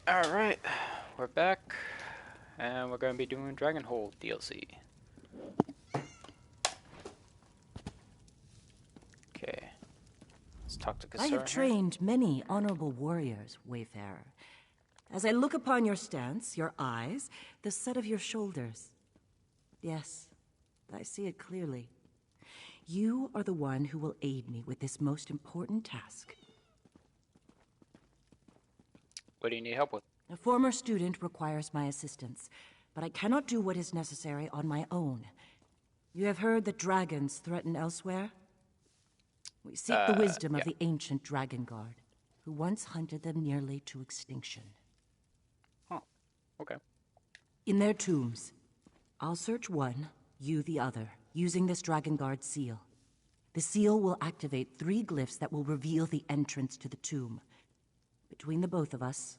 Alright, we're back, and we're going to be doing Dragonhold DLC. Okay, let's talk to I have Kasura here. trained many honorable warriors, Wayfarer. As I look upon your stance, your eyes, the set of your shoulders. Yes, I see it clearly. You are the one who will aid me with this most important task. What do you need help with? A former student requires my assistance, but I cannot do what is necessary on my own. You have heard that dragons threaten elsewhere? We seek the wisdom of Yeah. the ancient Dragon Guard, who once hunted them nearly to extinction. Oh, okay. In their tombs. I'll search one, you the other, using this Dragon Guard seal. The seal will activate 3 glyphs that will reveal the entrance to the tomb. Between the both of us,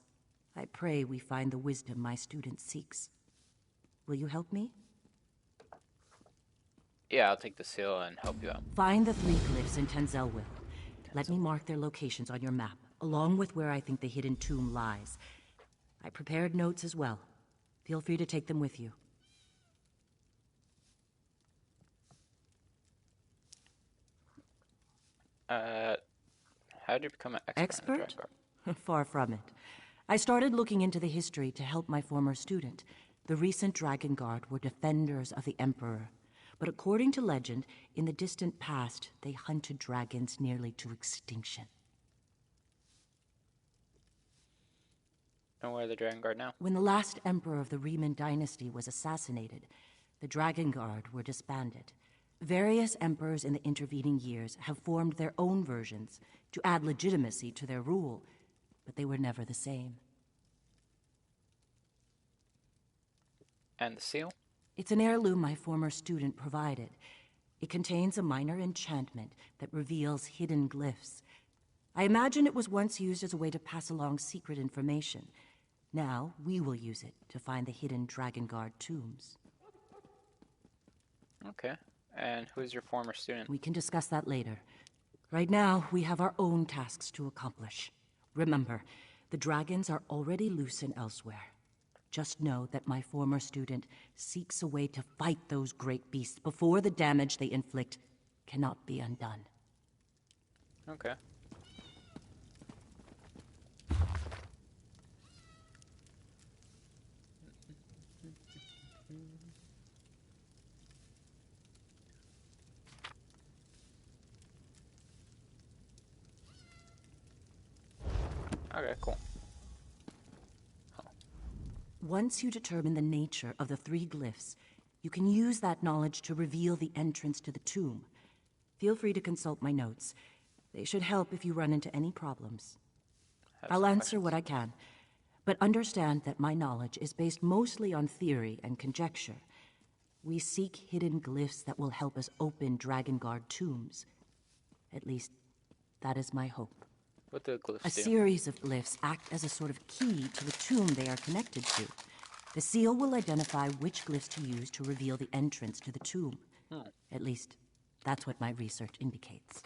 I pray we find the wisdom my student seeks. Will you help me? Yeah, I'll take the seal and help you out. Find the 3 glyphs in Tenzelwil. Let me mark their locations on your map, along with where I think the hidden tomb lies. I prepared notes as well. Feel free to take them with you. How did you become an expert in the Expert? Dragon Guard? Far from it. I started looking into the history to help my former student. The recent Dragon Guard were defenders of the Emperor. But according to legend, in the distant past, they hunted dragons nearly to extinction. And where are the Dragon Guard now? When the last emperor of the Riemann dynasty was assassinated, the Dragon Guard were disbanded. Various emperors in the intervening years have formed their own versions to add legitimacy to their rule, but they were never the same. And the seal? It's an heirloom my former student provided. It contains a minor enchantment that reveals hidden glyphs. I imagine it was once used as a way to pass along secret information. Now, we will use it to find the hidden Dragon Guard tombs. Okay. And who's your former student? We can discuss that later. Right now, we have our own tasks to accomplish. Remember, the dragons are already loose and elsewhere. Just know that my former student seeks a way to fight those great beasts before the damage they inflict cannot be undone. Okay. Okay, cool. Once you determine the nature of the 3 glyphs, you can use that knowledge to reveal the entrance to the tomb. Feel free to consult my notes. They should help if you run into any problems. Have I'll some answer what questions. I can, but understand that my knowledge is based mostly on theory and conjecture. We seek hidden glyphs that will help us open Dragon Guard tombs. At least, that is my hope. What do the A glyphs do? series of glyphs act as a sort of key to the tomb they are connected to. The seal will identify which glyphs to use to reveal the entrance to the tomb. At least, that's what my research indicates.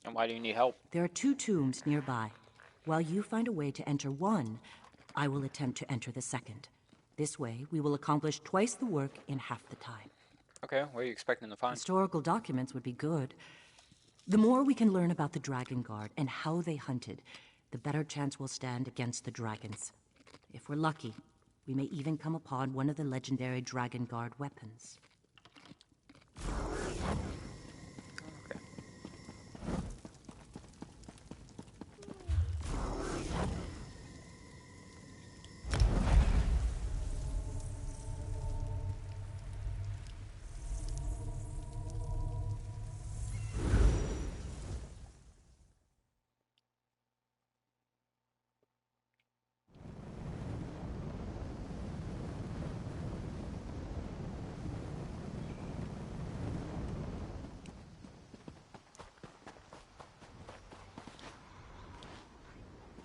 And why do you need help? There are 2 tombs nearby. While you find a way to enter one, I will attempt to enter the second. This way, we will accomplish twice the work in half the time. Okay, what are you expecting to find? Historical documents would be good. The more we can learn about the Dragon Guard and how they hunted, the better chance we'll stand against the dragons. If we're lucky, we may even come upon one of the legendary Dragon Guard weapons. Okay.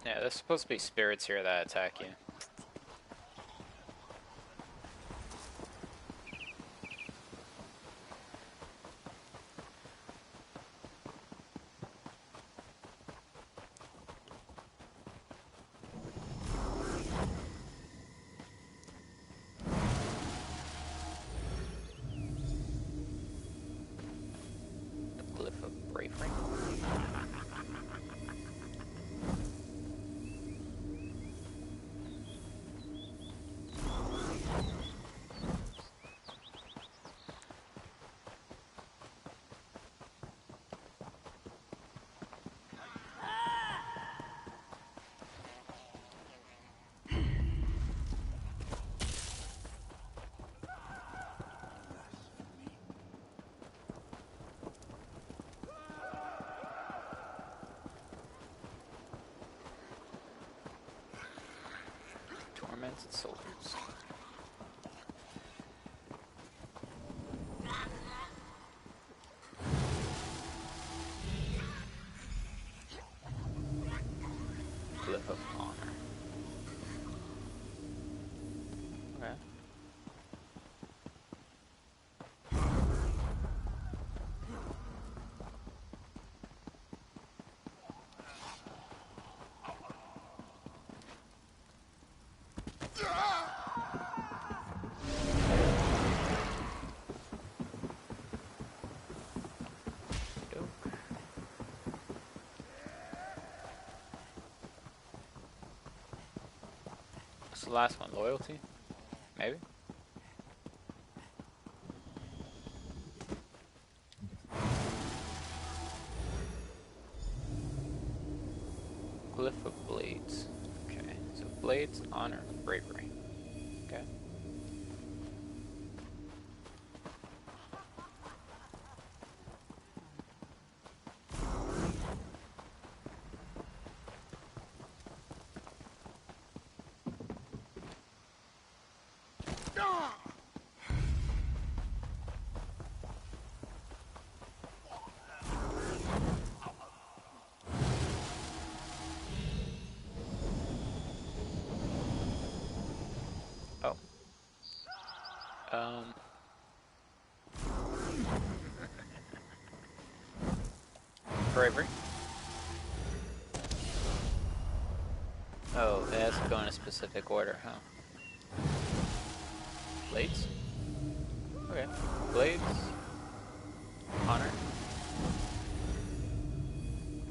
Yeah, there's supposed to be spirits here that attack you. and soldiers. Glyph of Honor. Okay. Dope. What's the last one? Loyalty? Maybe? Glyph of Blades. Okay, so Blades, Honor, Bravery. Okay. Oh. Um. Bravery. Oh, it has to go in a specific order, huh? Blades? Okay. Blades, Honor,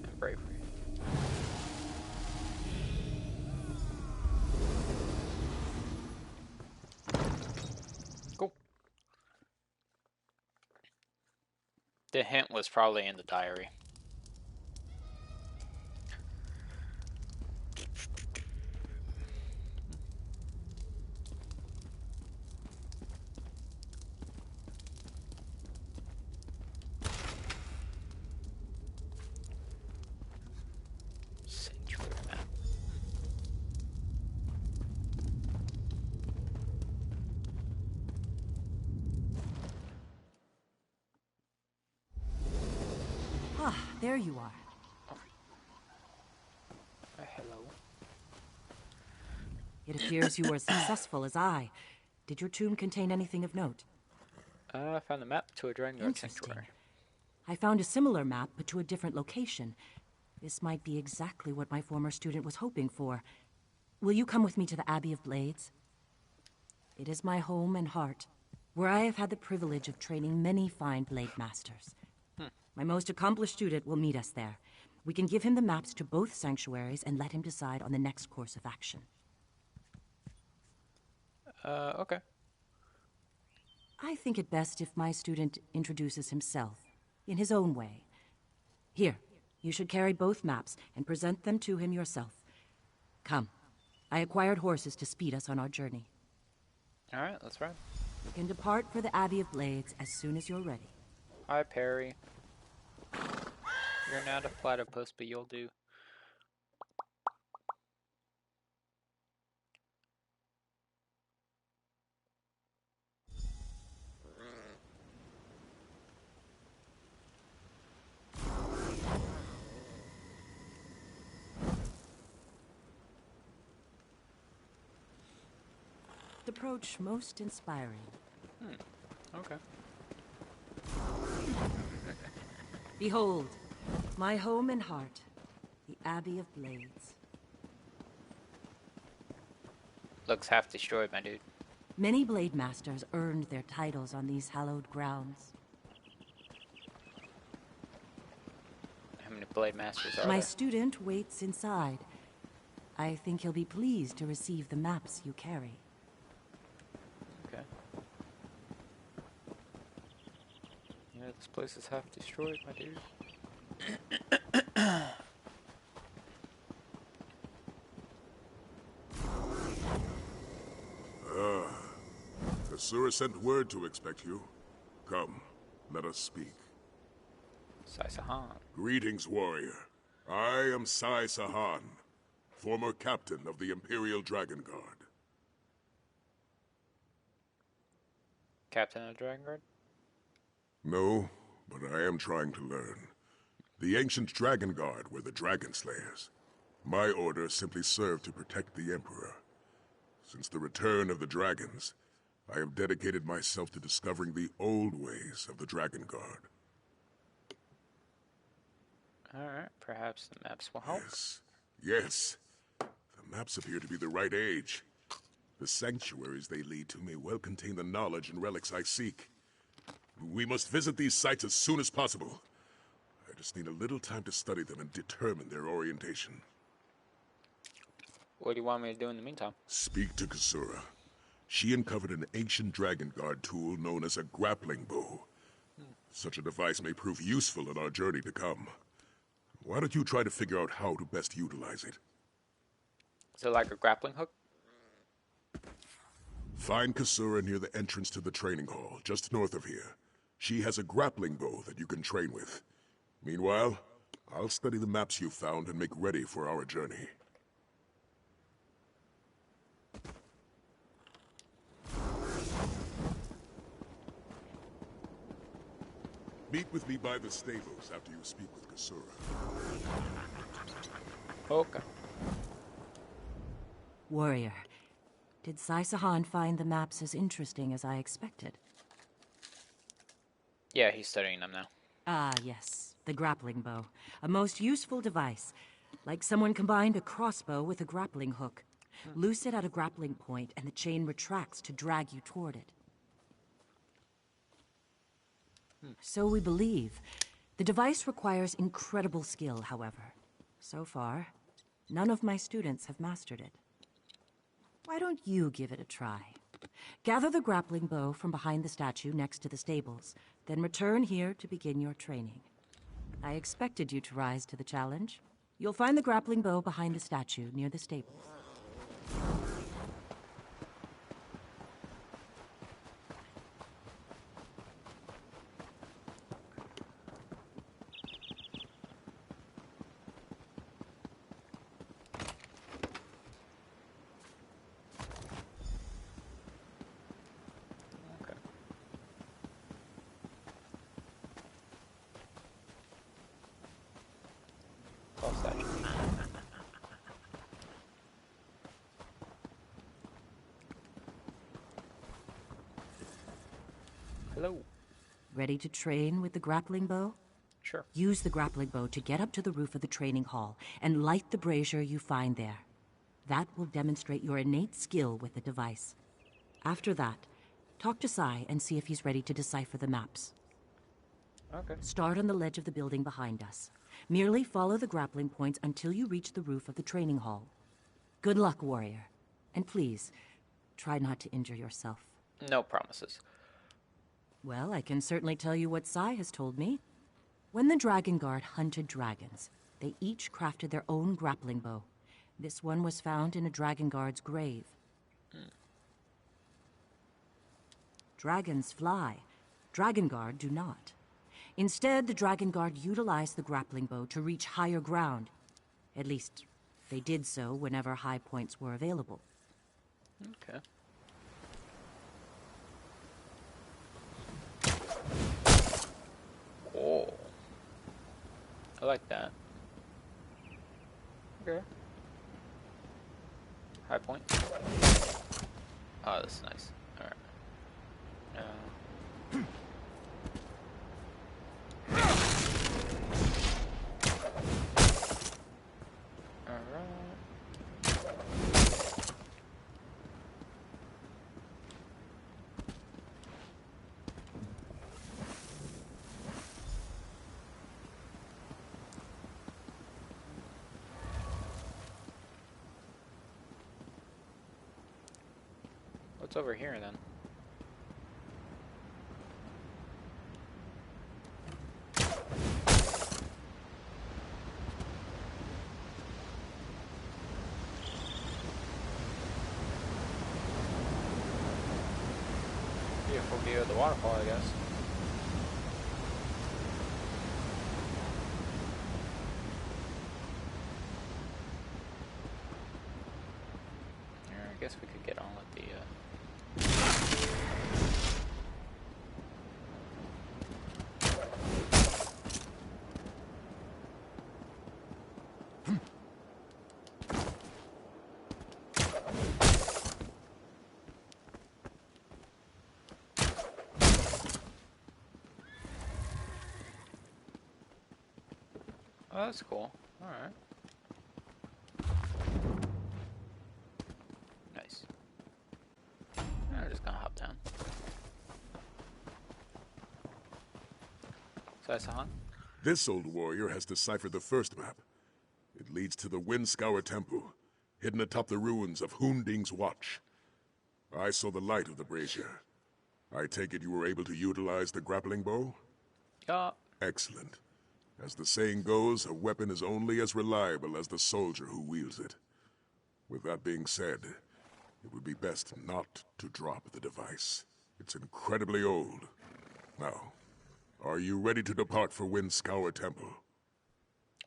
and Bravery. Cool. The hint was probably in the diary. Sanctuary map. Ah, there you are. Hello. It appears you were as successful as I. Did your tomb contain anything of note? I found the map to a Dragon Guard Interesting. sanctuary. I found a similar map, but to a different location. This might be exactly what my former student was hoping for. Will you come with me to the Abbey of Blades? It is my home and heart, where I have had the privilege of training many fine blade masters. My most accomplished student will meet us there. We can give him the maps to both sanctuaries and let him decide on the next course of action. Okay. I think it best if my student introduces himself, in his own way. Here, you should carry both maps and present them to him yourself. Come. I acquired horses to speed us on our journey. Alright, let's ride. You can depart for the Abbey of Blades as soon as you're ready. Hi, Perry. You're not a platypus, but you'll do. Approach most inspiring. Okay. Behold, my home and heart, the Abbey of Blades. Looks half destroyed, my dude. Many blade masters earned their titles on these hallowed grounds. How many blade masters are My there? student waits inside. I think he'll be pleased to receive the maps you carry. Okay. Yeah, this place is half destroyed, my dude. Kasura sent word to expect you. Come, let us speak. Sai Sahan. Greetings, warrior. I am Sai Sahan, former captain of the Imperial Dragon Guard. Captain of Dragon Guard? No, but I am trying to learn. The ancient Dragon Guard were the Dragon Slayers. My order simply served to protect the Emperor. Since the return of the dragons, I have dedicated myself to discovering the old ways of the Dragon Guard. Alright, perhaps the maps will help. Yes. The maps appear to be the right age. The sanctuaries they lead to may well contain the knowledge and relics I seek. We must visit these sites as soon as possible. I just need a little time to study them and determine their orientation. What do you want me to do in the meantime? Speak to Kasura. She uncovered an ancient Dragon Guard tool known as a grappling bow. Such a device may prove useful in our journey to come. Why don't you try to figure out how to best utilize it? Is it like a grappling hook? Find Kasura near the entrance to the training hall, just north of here. She has a grappling bow that you can train with. Meanwhile, I'll study the maps you found and make ready for our journey. Meet with me by the stables after you speak with Kasura. Okay. Warrior, did Sai Sahan find the maps as interesting as I expected? Yeah, he's studying them now. Ah, yes. The grappling bow. A most useful device. Like someone combined a crossbow with a grappling hook. Loose it at a grappling point, and the chain retracts to drag you toward it. So we believe. The device requires incredible skill, however. So far, none of my students have mastered it. Why don't you give it a try? Gather the grappling bow from behind the statue next to the stables, then return here to begin your training. I expected you to rise to the challenge. You'll find the grappling bow behind the statue near the stables. Okay. Tall statue. Hello. Ready to train with the grappling bow? Sure. Use the grappling bow to get up to the roof of the training hall and light the brazier you find there. That will demonstrate your innate skill with the device. After that, talk to Sai and see if he's ready to decipher the maps. Okay. Start on the ledge of the building behind us. Merely follow the grappling points until you reach the roof of the training hall. Good luck, warrior. And please, try not to injure yourself. No promises. Well, I can certainly tell you what Sai has told me. When the Dragon Guard hunted dragons, they each crafted their own grappling bow. This one was found in a Dragon Guard's grave. Dragons fly. Dragon Guard do not. Instead, the Dragon Guard utilized the grappling bow to reach higher ground. At least, they did so whenever high points were available. Okay. Oh. I like that. Okay. High point. Oh, this is nice. Alright. What's over here then? Beautiful view of the waterfall, I guess. I guess we could get on with the Oh, that's cool. Alright. Nice. I'm just gonna hop down. So that's on? This old warrior has deciphered the first map. It leads to the Windscour Temple, hidden atop the ruins of Hunding's Watch. I saw the light of the brazier. I take it you were able to utilize the grappling bow? Yeah. Excellent. As the saying goes, a weapon is only as reliable as the soldier who wields it. With that being said, it would be best not to drop the device. It's incredibly old. Now, are you ready to depart for Windscour Temple?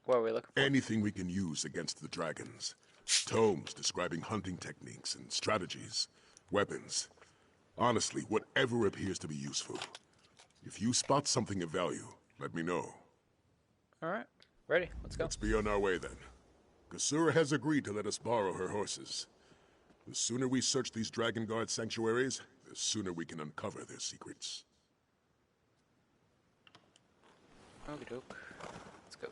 What are we looking for? Anything we can use against the dragons. Tomes describing hunting techniques and strategies. Weapons. Honestly, whatever appears to be useful. If you spot something of value, let me know. Alright. Ready. Let's go. Let's be on our way then. Kasura has agreed to let us borrow her horses. The sooner we search these Dragon Guard sanctuaries, the sooner we can uncover their secrets. Okie doke. Let's go.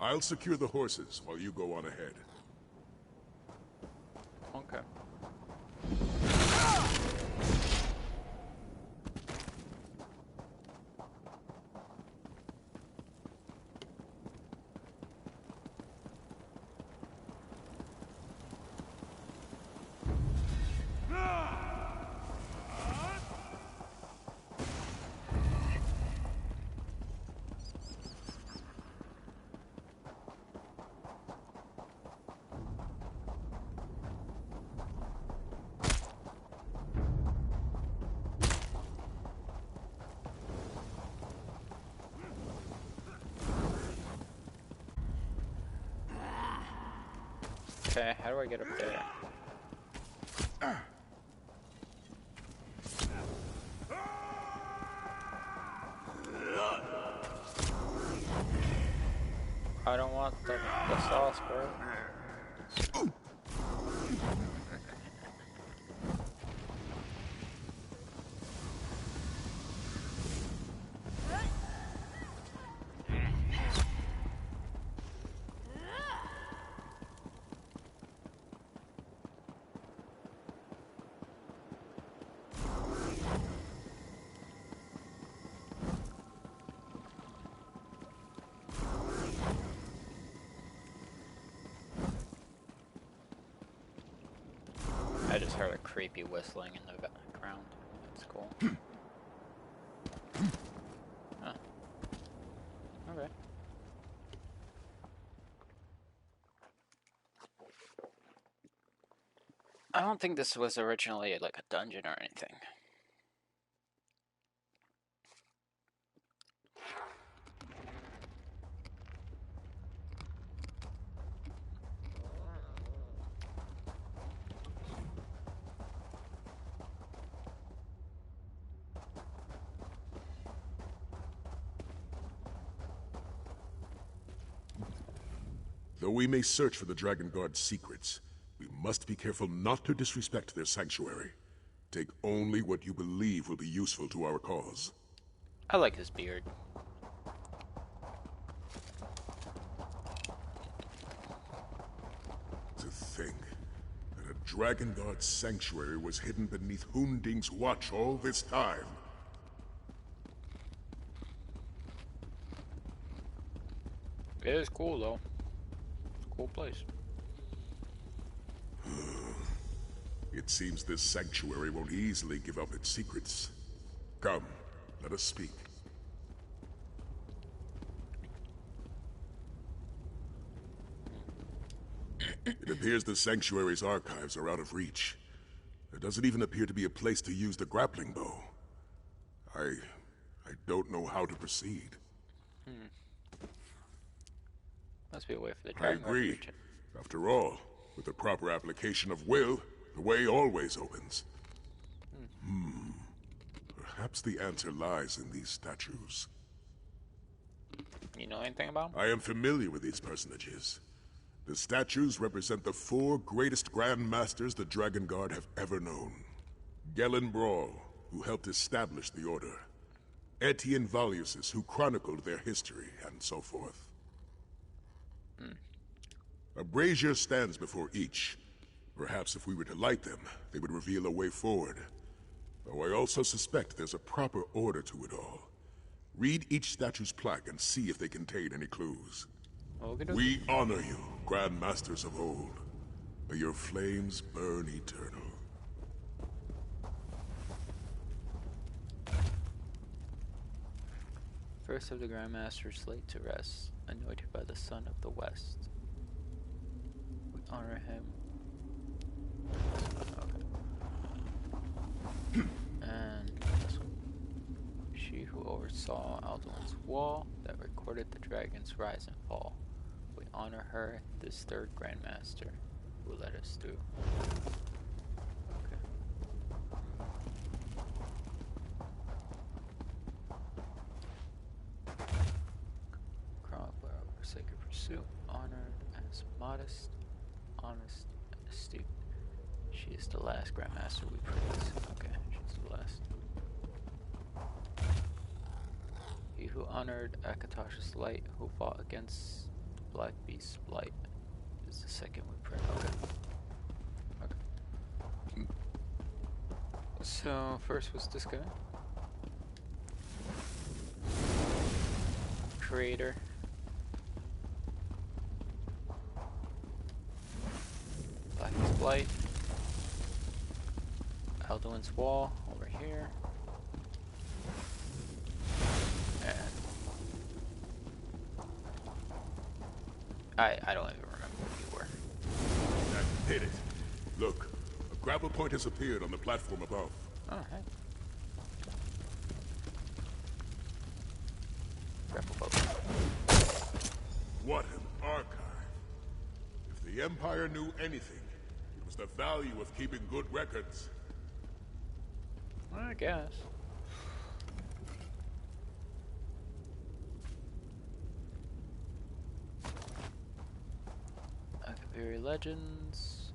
I'll secure the horses while you go on ahead. Okay. Okay, how do I get up there? I don't want the sauce, bro. I just heard a creepy whistling in the background. That's cool. Huh. Okay. I don't think this was originally like a dungeon or anything. Though we may search for the Dragon Guard's secrets, we must be careful not to disrespect their sanctuary. Take only what you believe will be useful to our cause. I like his beard. To think that a Dragon Guard sanctuary was hidden beneath Hunding's Watch all this time. It is cool though. It's a cool place. It seems this sanctuary won't easily give up its secrets. Come, let us speak. It appears the sanctuary's archives are out of reach. There doesn't even appear to be a place to use the grappling bow. I don't know how to proceed. Must be a way for the I dragon guard to agree. reach it. After all, with the proper application of will, the way always opens. Perhaps the answer lies in these statues. You know anything about them? I am familiar with these personages. The statues represent the 4 greatest Grand Masters the Dragon Guard have ever known. Gelen Brawl, who helped establish the Order. Etienne Valusis, who chronicled their history, and so forth. A brazier stands before each. Perhaps if we were to light them, they would reveal a way forward. Though I also suspect there's a proper order to it all. Read each statue's plaque and see if they contain any clues. Okay. We honor you, Grand Masters of old. May your flames burn eternal. First of the Grandmasters laid to rest, anointed by the sun of the west. We honor him. Okay. And this one. She who oversaw Alduin's wall that recorded the dragon's rise and fall. We honor her, this 3rd Grandmaster, who led us through. Okay. Chronicler of her sacred pursuit, honored as modest, honest, and astute. She is the last Grandmaster we praise. Okay, she's the last. He who honored Akatosh's light, who fought against the Black Beast's blight, is the 2nd we pray. Okay. So, first was this guy. Creator. Black Beast's blight. Alduin's wall over here. I don't even remember what you were. That did it. Look, a grapple point has appeared on the platform above. Oh, hey. Grapple boat. What an archive. If the Empire knew anything, it was the value of keeping good records. I guess. Akaviri legends.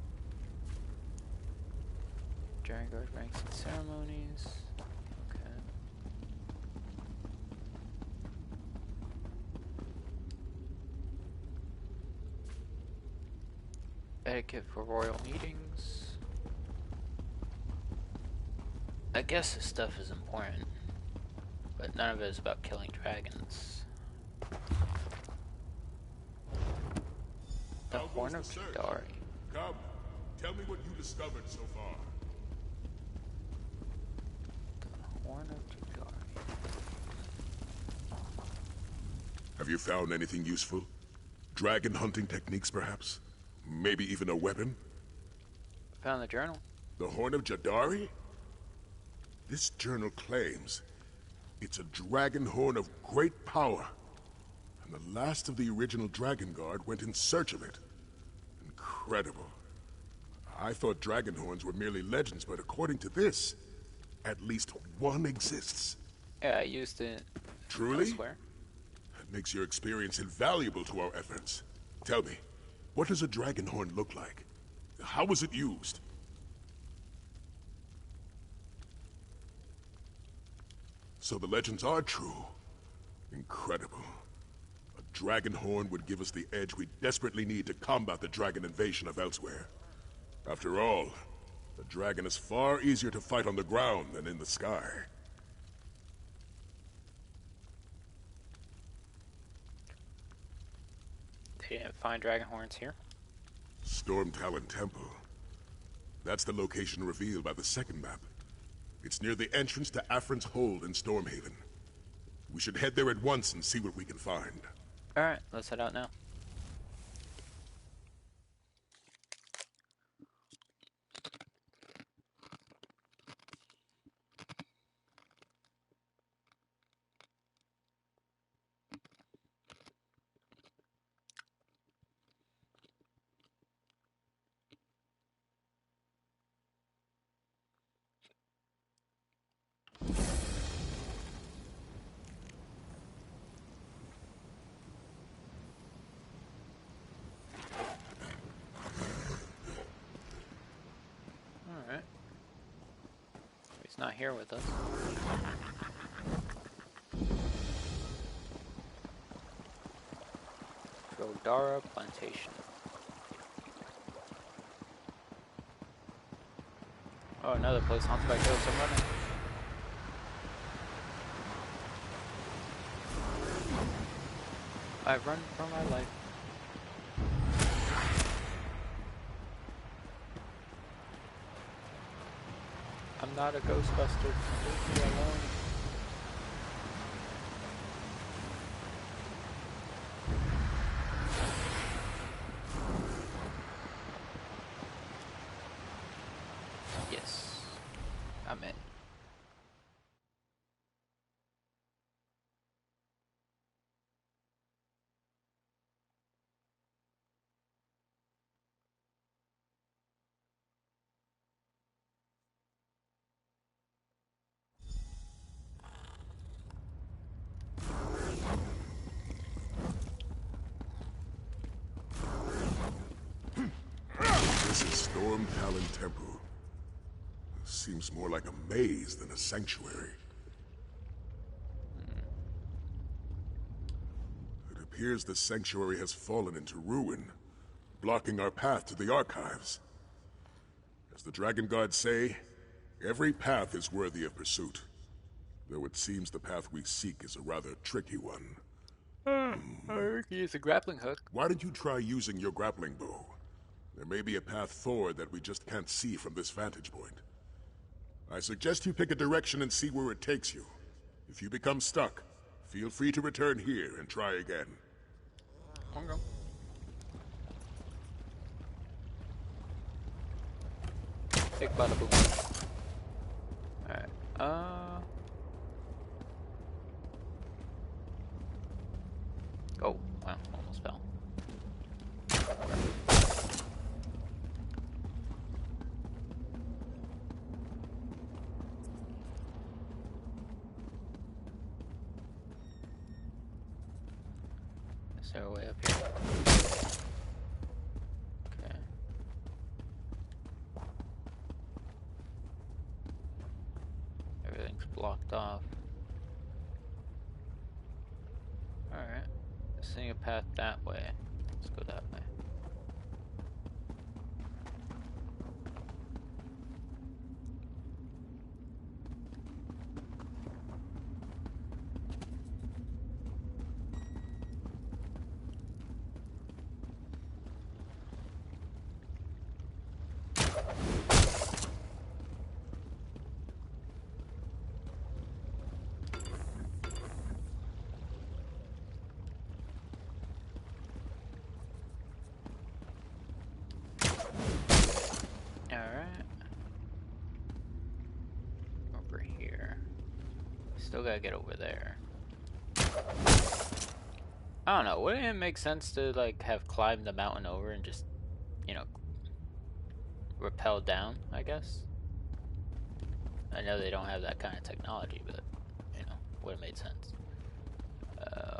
Dragon Guard ranks and ceremonies. Okay. Etiquette for royal meetings. I guess this stuff is important, but none of it is about killing dragons. The Horn of Jadari. Come, tell me what you discovered so far. The Horn of Jadari. Have you found anything useful? Dragon hunting techniques, perhaps? Maybe even a weapon? Found the journal. The Horn of Jadari? This journal claims it's a dragon horn of great power. And the last of the original Dragon Guard went in search of it. Incredible. I thought dragon horns were merely legends, but according to this, at least one exists. Yeah, I used it. Truly? Elsewhere. That makes your experience invaluable to our efforts. Tell me, what does a dragon horn look like? How was it used? So the legends are true. Incredible. A dragon horn would give us the edge we desperately need to combat the dragon invasion of elsewhere. After all, the dragon is far easier to fight on the ground than in the sky. They didn't find dragon horns here. Stormtalon Temple. That's the location revealed by the 2nd map. It's near the entrance to Afrin's Hold in Stormhaven. We should head there at once and see what we can find. Alright, let's head out now. He's not here with us. Drodara Plantation. Oh, another place haunted by ghosts. I'm running. I run for my life. I'm not a ghostbuster. Leave me alone. Yes, I'm in. This is Storm Talon Temple. Seems more like a maze than a sanctuary. It appears the sanctuary has fallen into ruin, blocking our path to the archives. As the Dragon Guards say, every path is worthy of pursuit. Though it seems the path we seek is a rather tricky one. Use a grappling hook. Why don't you try using your grappling bow? There may be a path forward that we just can't see from this vantage point. I suggest you pick a direction and see where it takes you. If you become stuck, feel free to return here and try again. Okay. Big bada boom. Alright, oh, wow, almost fell. Is there a way up here? Okay. Everything's blocked off. Alright. Seeing a path that way. Let's go that way. Still gotta get over there. I don't know, wouldn't it make sense to like have climbed the mountain over and just, you know, rappel down, I guess? I know they don't have that kind of technology, but, you know, would have made sense.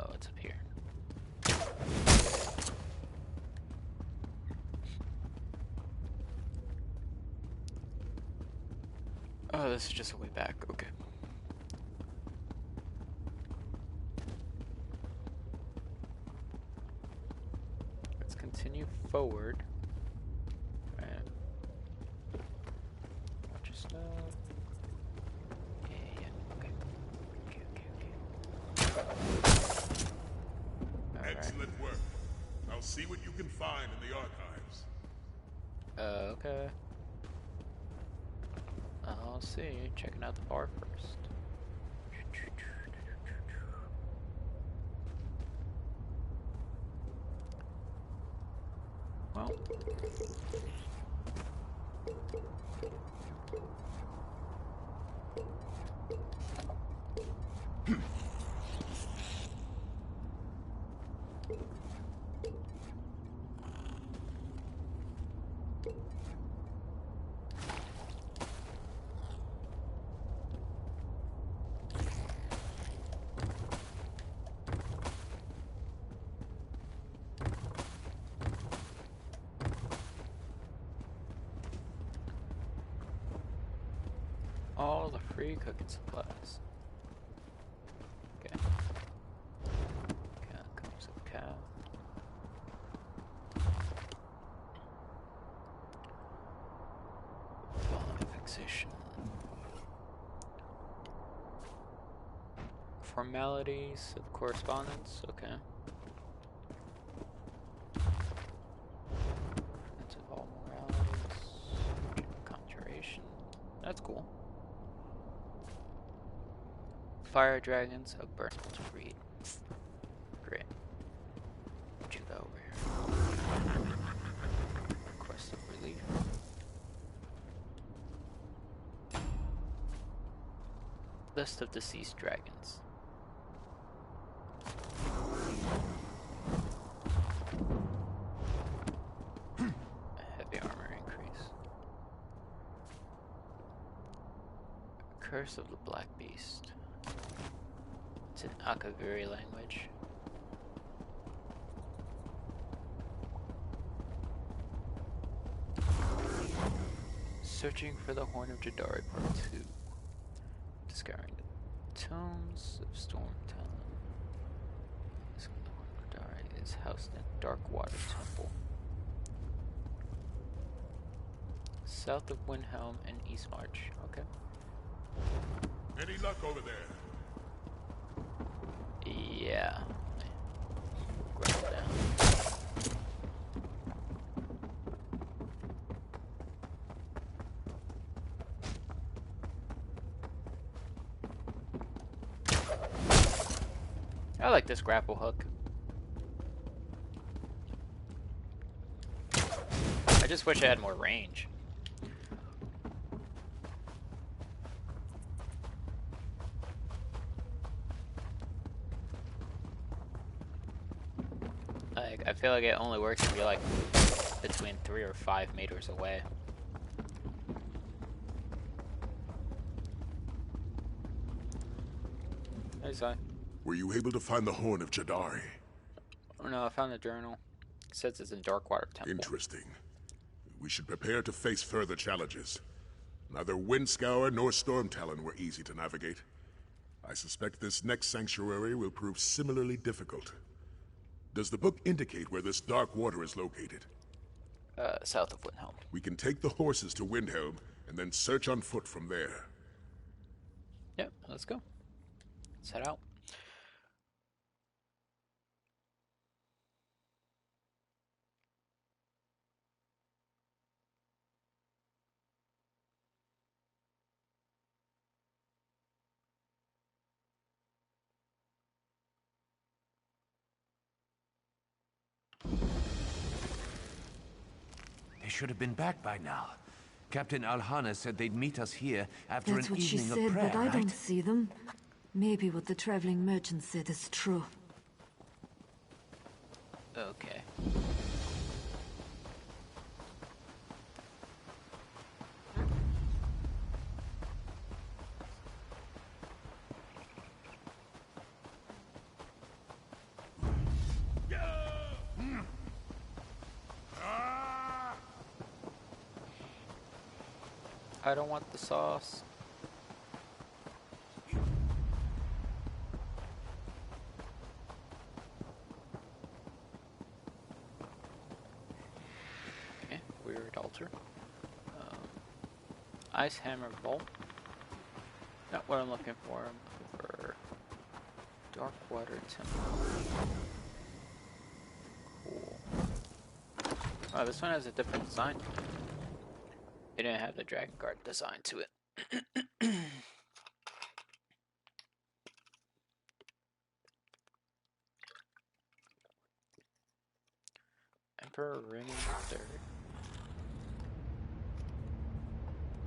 What's up here? Oh, this is just a way back, okay. Continue forward. Right. Watch your stuff. Yeah. Okay. Okay. Excellent work. I'll see what you can find in the archives. Okay. I'll see. Checking out the bar first. Well. All the free cooking supplies. Okay. Cow comes a cow. Fixation. Formalities of correspondence, okay. Defense of all moralities. Conjuration. That's cool. Fire dragons of burnt to breed. Great. Put you over here. Request of relief. List of deceased dragons. Heavy armor increase. Curse of the Black Beast. It's in Akaviri language. Searching for the Horn of Jadari Part 2. Discovering the tombs of Storm Talon. The Horn of Jadari is housed in Darkwater Temple. South of Windhelm and East March. Okay. Any luck over there? Yeah. Grab it down. I like this grapple hook. I just wish I had more range. Like, I feel like it only works if you're like between 3 or 5 meters away. Hey, Zai. Were you able to find the Horn of Jadari? Oh no, I found the journal. It says it's in Darkwater Temple. Interesting. We should prepare to face further challenges. Neither Windscour nor Storm Talon were easy to navigate. I suspect this next sanctuary will prove similarly difficult. Does the book indicate where this dark water is located? South of Windhelm. We can take the horses to Windhelm and then search on foot from there. Yep, let's go. Let's head out. They should have been back by now. Captain Alhana said they'd meet us here after That's an what she evening said, of prayer, but I right? don't see them. Maybe what the traveling merchant said is true. Okay. I don't want the sauce. Okay, weird altar. Ice Hammer Vault. Not what I'm looking for. I'm looking for Darkwater Temple. Cool. Oh, this one has a different design. It didn't have the Dragon Guard design to it. Emperor Rimmon III.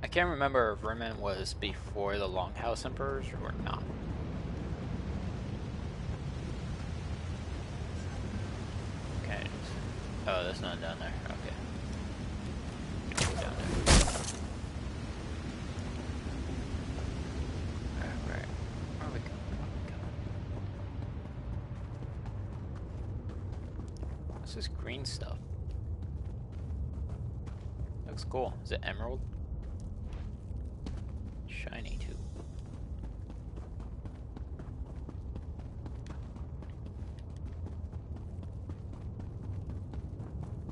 I can't remember if Rimmon was before the Longhouse Emperors or not. Okay. Oh, there's none down there. Okay. Go down there. Alright. Where are we going? What's this green stuff? Looks cool. Is it emerald? Shiny too.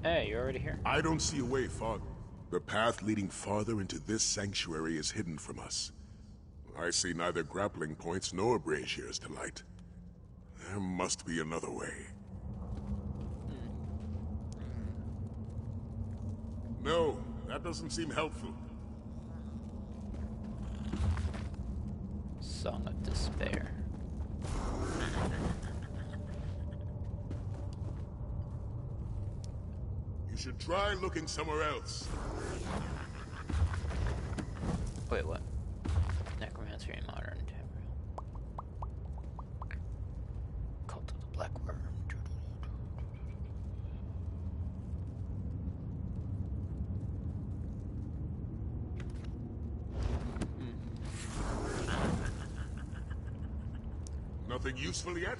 Hey, you're already here. I don't see a way farther. The path leading farther into this sanctuary is hidden from us. I see neither grappling points nor braziers to light. There must be another way. No, that doesn't seem helpful. Song of Despair. You should try looking somewhere else. Wait, what? Necromancy in modern Tamriel. Cult of the Black Worm. Nothing useful yet?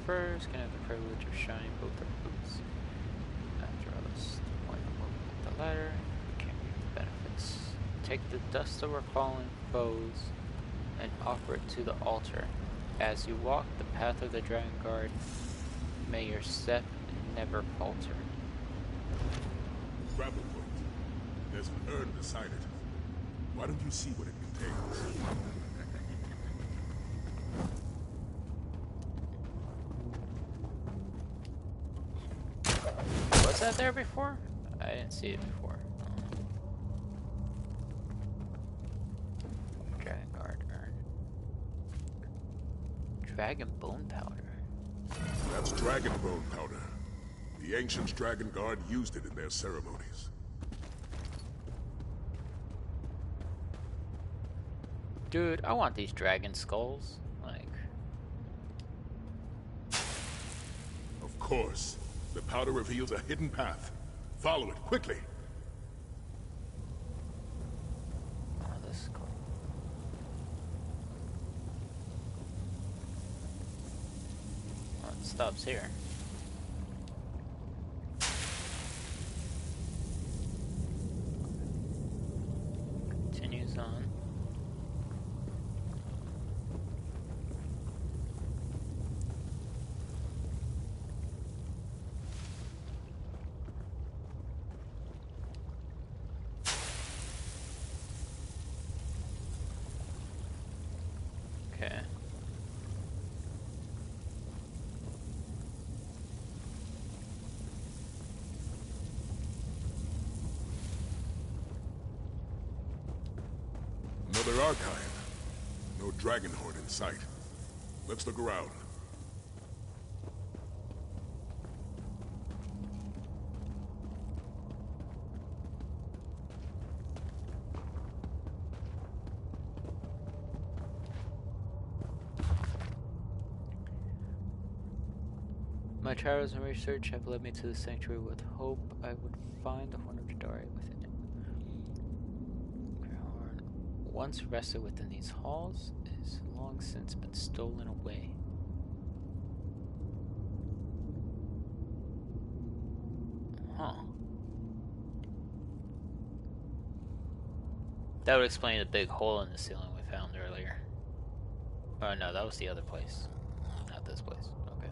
First, can have the privilege of shining both their boots. After all this, the point of moving up the ladder, we can't reap the benefits. Take the dust of our fallen foes and offer it to the altar. As you walk the path of the Dragon Guard, may your step never falter. Grapple point. There's an urn beside it. Why don't you see what it contains? Was that there before? I didn't see it before. Dragon Guard urn. Dragon bone powder. That's dragon bone powder. The ancient Dragon Guard used it in their ceremonies. Dude, I want these dragon skulls. Like... Of course. The powder reveals a hidden path. Follow it, quickly! Oh, this is cool. Well, it stops here. Continues on. Okay. Another archive. No dragon horde in sight. Let's look around. My travels and research have led me to the sanctuary with hope I would find the Horn of Jadari within it. Horn, once rested within these halls, is long since been stolen away. Huh. That would explain the big hole in the ceiling we found earlier. Oh no, that was the other place. Not this place. Okay.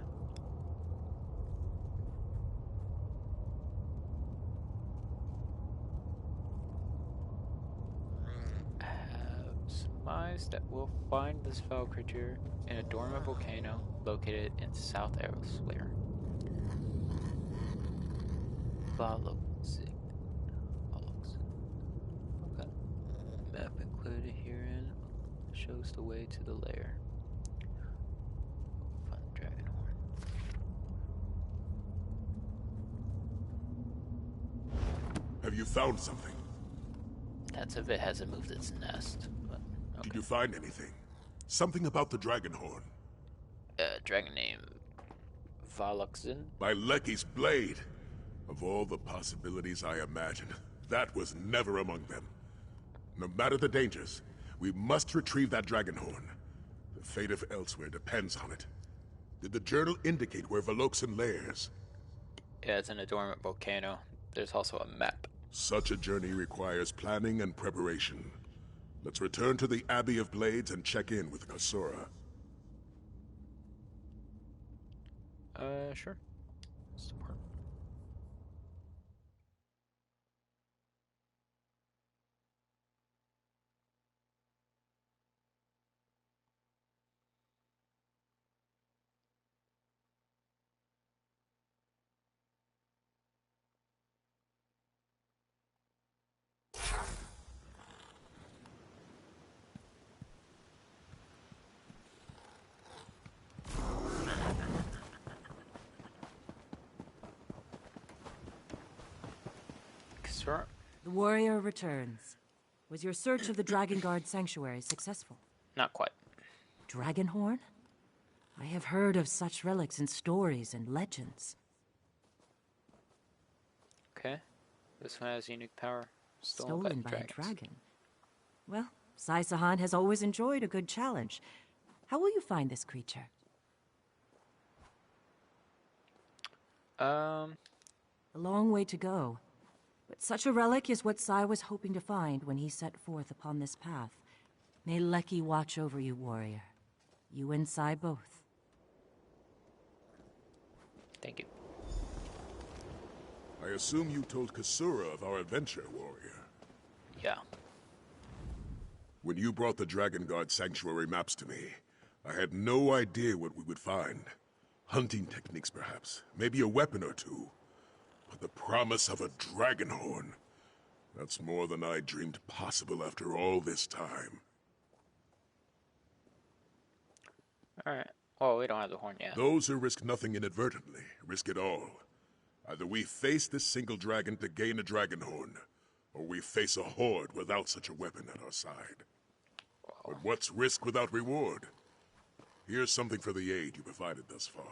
I have surmised that we'll find this foul creature in a dormant volcano located in South Aerosphere. Valokzig. Okay. Map included herein shows the way to the lair. Find the dragon horn. Have you found something? That's if it hasn't moved its nest. But okay. Did you find anything? Something about the dragon horn? Dragon name Valokzin. By Lecky's blade. Of all the possibilities I imagined, that was never among them. No matter the dangers, we must retrieve that dragon horn. The fate of Elsewhere depends on it. Did the journal indicate where Veloxen lairs? Yeah, it's in a dormant volcano. There's also a map. Such a journey requires planning and preparation. Let's return to the Abbey of Blades and check in with Kasura. Sure. Support. Kasura? The warrior returns. Was your search of the Drakengard Sanctuary successful? Not quite. Dragonhorn? I have heard of such relics in stories and legends. Okay. This one has unique power. Stolen by a dragons. dragon. Well, Sai Sahan has always enjoyed a good challenge. How will you find this creature? A long way to go. But such a relic is what Sai was hoping to find when he set forth upon this path. May Leki watch over you, warrior. You and Sai both. Thank you. I assume you told Kasura of our adventure, warrior. Yeah. When you brought the Drakengard Sanctuary maps to me, I had no idea what we would find. Hunting techniques, perhaps. Maybe a weapon or two. But the promise of a dragon horn. That's more than I dreamed possible after all this time. Alright. Oh, we don't have the horn yet. Those who risk nothing inadvertently risk it all. Either we face this single dragon to gain a dragon horn, or we face a horde without such a weapon at our side. But what's risk without reward? Here's something for the aid you provided thus far.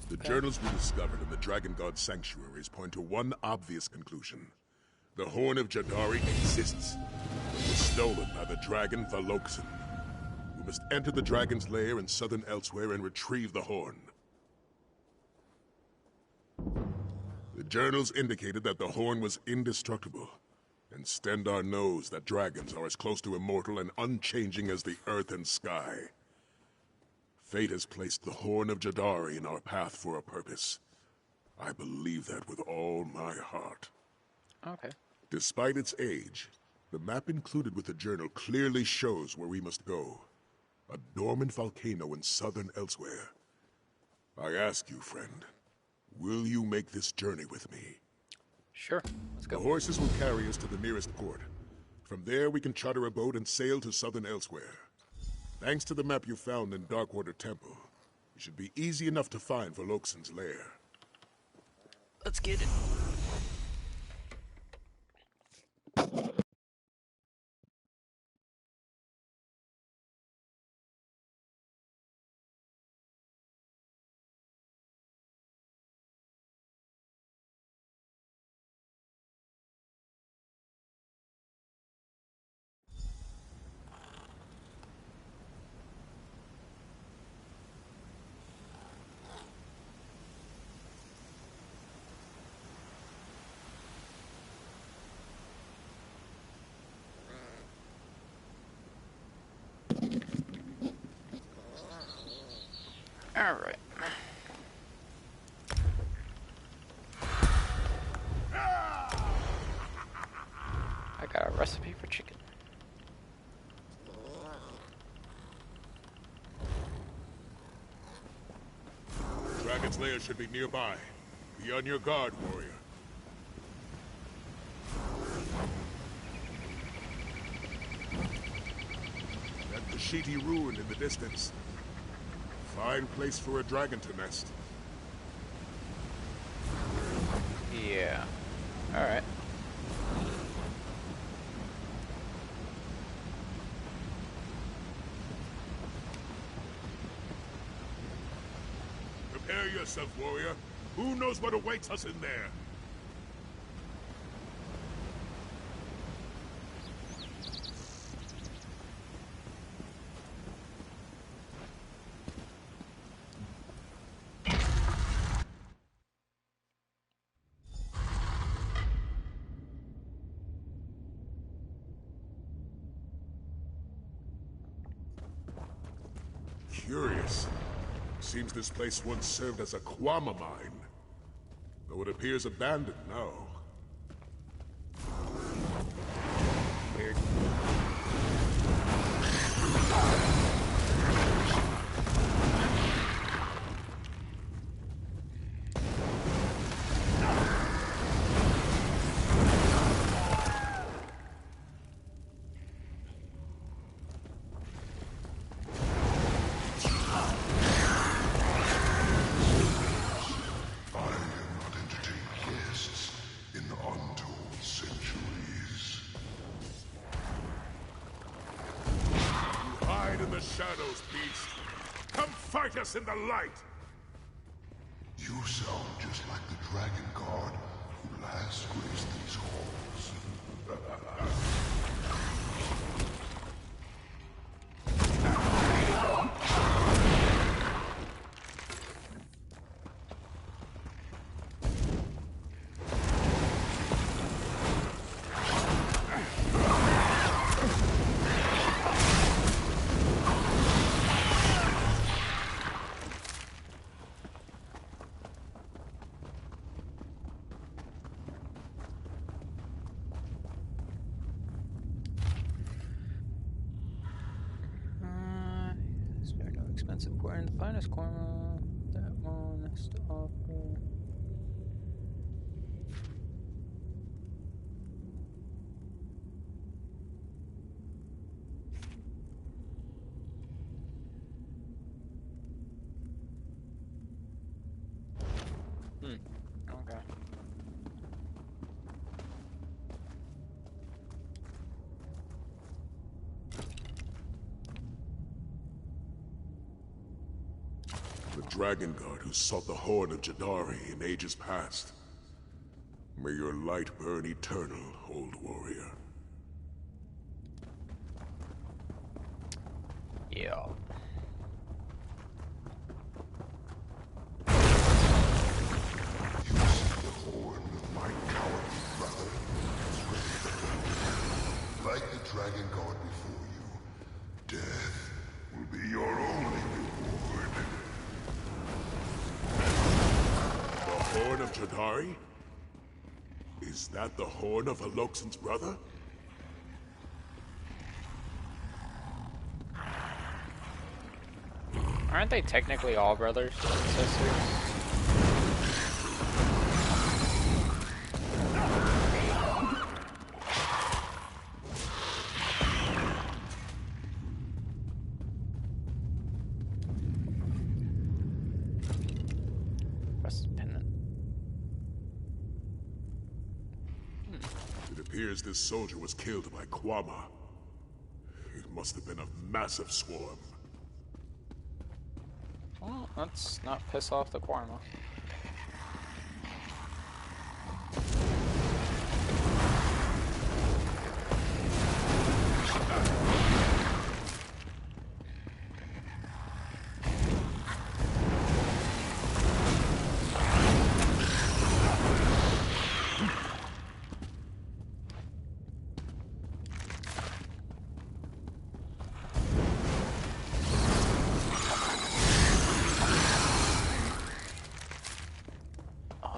The journals we discovered in the Drakengard Sanctuaries point to one obvious conclusion. The Horn of Jadari exists. It was stolen by the dragon Veloxen. We must enter the dragon's lair in southern Elsewhere and retrieve the horn. The journals indicated that the horn was indestructible. And Stendarr knows that dragons are as close to immortal and unchanging as the earth and sky. Fate has placed the Horn of Jadari in our path for a purpose. I believe that with all my heart. Okay. Despite its age, the map included with the journal clearly shows where we must go. A dormant volcano in southern Elsewhere. I ask you, friend, will you make this journey with me? Sure. Let's The go. horses will carry us to the nearest port. From there, we can charter a boat and sail to southern Elsewhere. Thanks to the map you found in Darkwater Temple, it should be easy enough to find Veloxen's lair. Let's get it. Alright. I got a recipe for chicken. Dragon's lair should be nearby. Be on your guard, warrior. That Kashiti ruin in the distance. Fine place for a dragon to nest. Yeah. Alright. The Prepare yourself, warrior. Who knows what awaits us in there? Curious. Seems this place once served as a Kwama mine. Though it appears abandoned now. Weird. Shadows, beast. Come fight us in the light! You sound just like the Dragon Guard who last graced these halls. Expensive important, the finest Kwama that one has to offer. Okay. The Dragon Guard who sought the Horn of Jadari in ages past. May your light burn eternal, old warrior. Yeah. You see the horn of my cowardly brother? Like the Dragon Guard before you, death will be your only reward. The Horn of Jadari? Is that the Horn of Aloxan's brother? Aren't they technically all brothers and sisters? What's the pendant? It appears this soldier was killed by Kwama. It must have been a massive swarm. Well, let's not piss off the Kwama.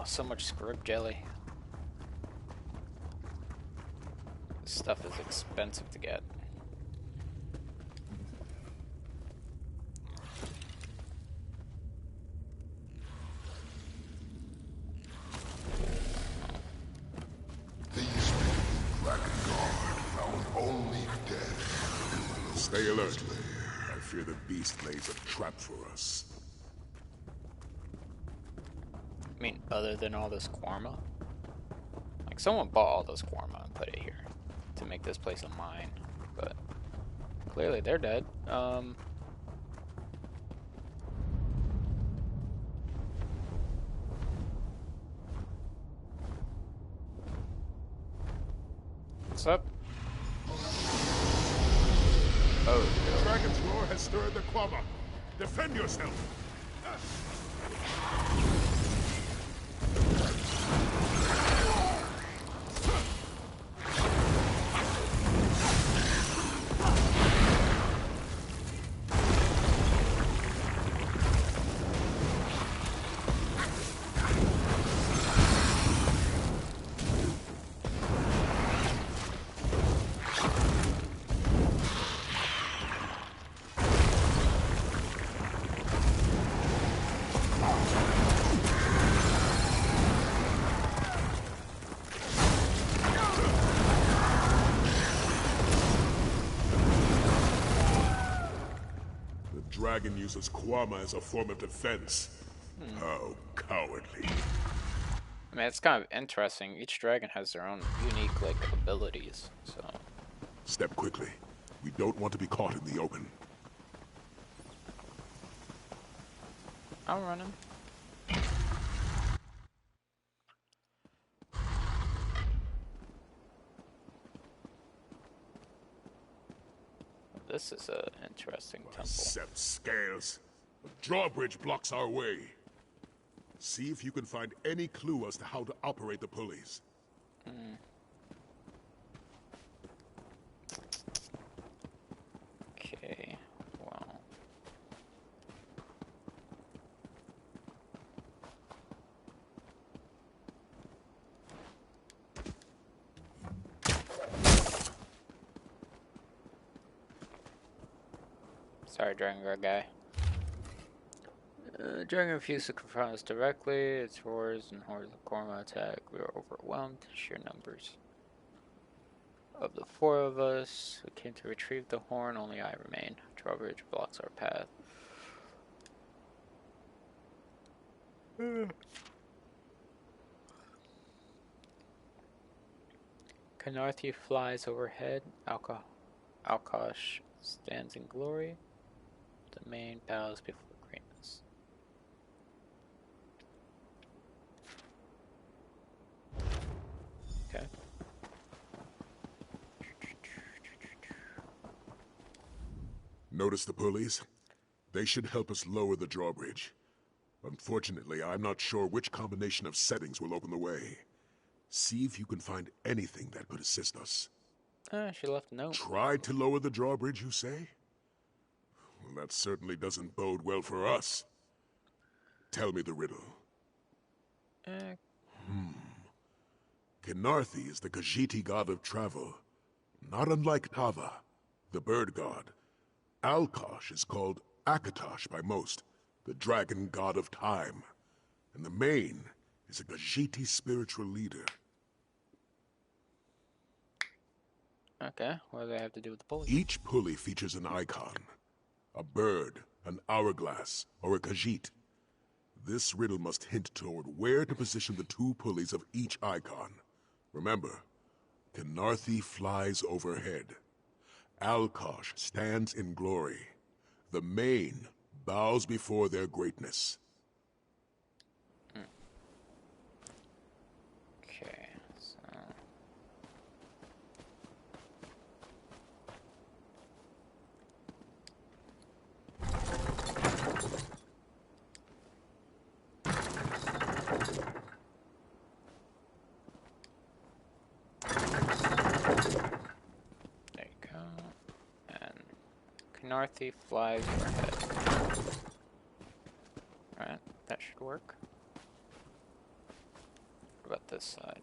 So much script jelly. This stuff is expensive to get. These people, Dragon Guard, found only death. Stay alert. I fear the beast lays a trap for us. I mean, other than all this Kwama? Like, someone bought all this Kwama and put it here to make this place a mine, but clearly they're dead. What's up? Oh, The dragon's roar has stirred the Quama. Defend yourself! Dragon uses Quama as a form of defense. How cowardly. I mean, it's kind of interesting. Each dragon has their own unique, like, abilities, so... Step quickly. We don't want to be caught in the open. I'm running. This is an interesting temple. Sept scales. The drawbridge blocks our way. See if you can find any clue as to how to operate the pulleys. Okay, well... Sorry, Dragon Guard guy. Dragon refused to confront us directly. Its roars and hordes of Korma attack. We were overwhelmed. Sheer numbers. Of the four of us who came to retrieve the horn, only I remain. Drawbridge blocks our path. Khenarthi flies overhead. Alkosh stands in glory. The main bows before greatness. Okay. Notice the pulleys? They should help us lower the drawbridge. Unfortunately, I'm not sure which combination of settings will open the way. See if you can find anything that could assist us. She left a note. Tried to lower the drawbridge, you say? Well, that certainly doesn't bode well for us. Tell me the riddle. Khenarthi is the Khajiit god of travel, not unlike Tava, the bird god. Alkosh is called Akatosh by most, the dragon god of time. And the Mane is a Khajiit spiritual leader. Okay, what do they have to do with the pulley? Each pulley features an icon. A bird, an hourglass, or a Khajiit. This riddle must hint toward where to position the two pulleys of each icon. Remember, Khenarthi flies overhead. Alkosh stands in glory. The Mane bows before their greatness. Okay, so... There you go. And Khenarthi flies overhead. Alright, that should work. What about this side?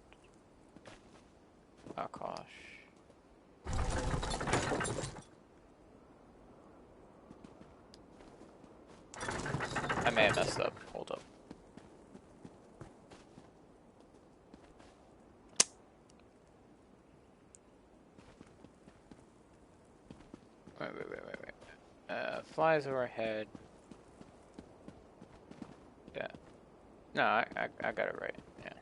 Oh gosh. I may have messed up. Hold up. Wait. Flies overhead. Yeah. No, I got it right. Yeah.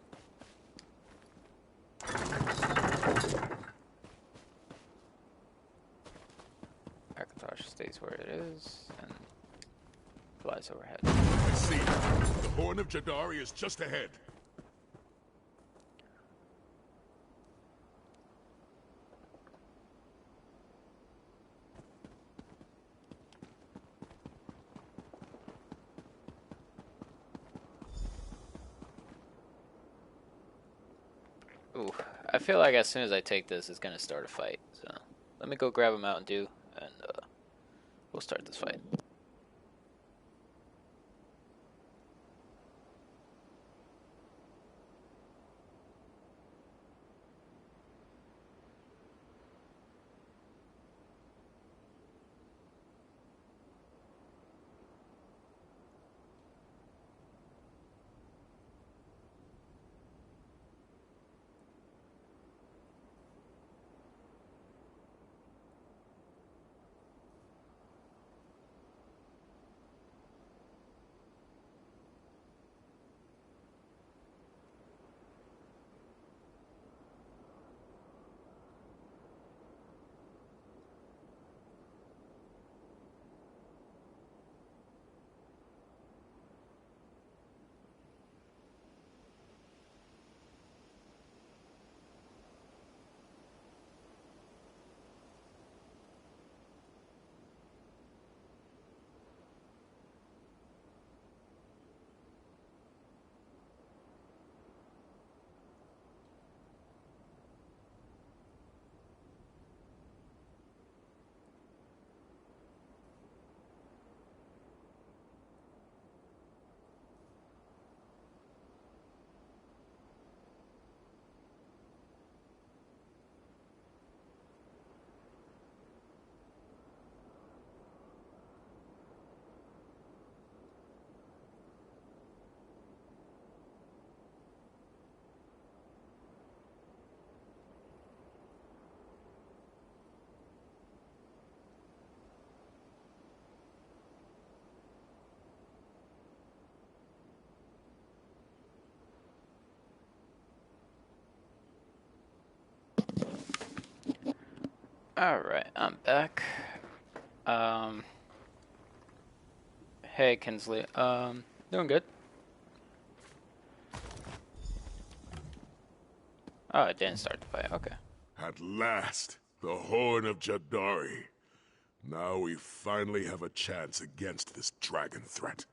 Akatosh stays where it is and flies overhead. I see. The Horn of Jadari is just ahead. Ooh, I feel like as soon as I take this, it's gonna start a fight. So let me go grab a Mountain Dew, and we'll start this fight. Alright, I'm back. Hey Kinsley, doing good. Oh, it didn't start the fight, okay. At last, the Horn of Jadari. Now we finally have a chance against this dragon threat.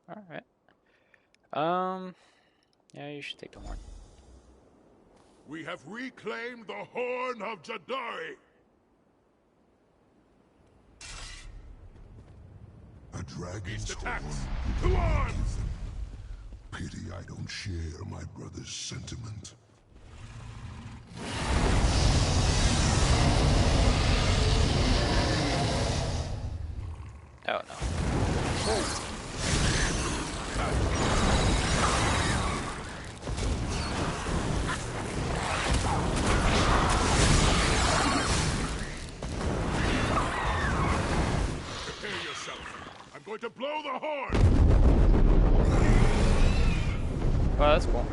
Alright. Yeah, you should take the horn. We have reclaimed the Horn of Jadari! A dragon's Beast horn. attacks! To arms! Pity I don't share my brother's sentiment. Oh no. Prepare yourself. I'm going to blow the horn! Oh, that's cool.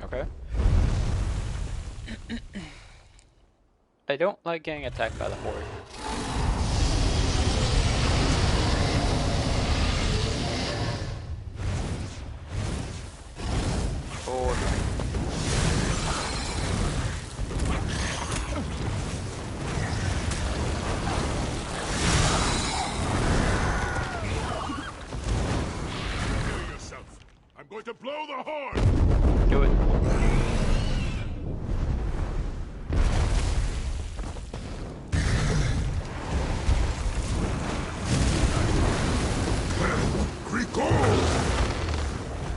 Okay. I don't like getting attacked by the horde. Prepare yourself. I'm going to blow the horn! Do it.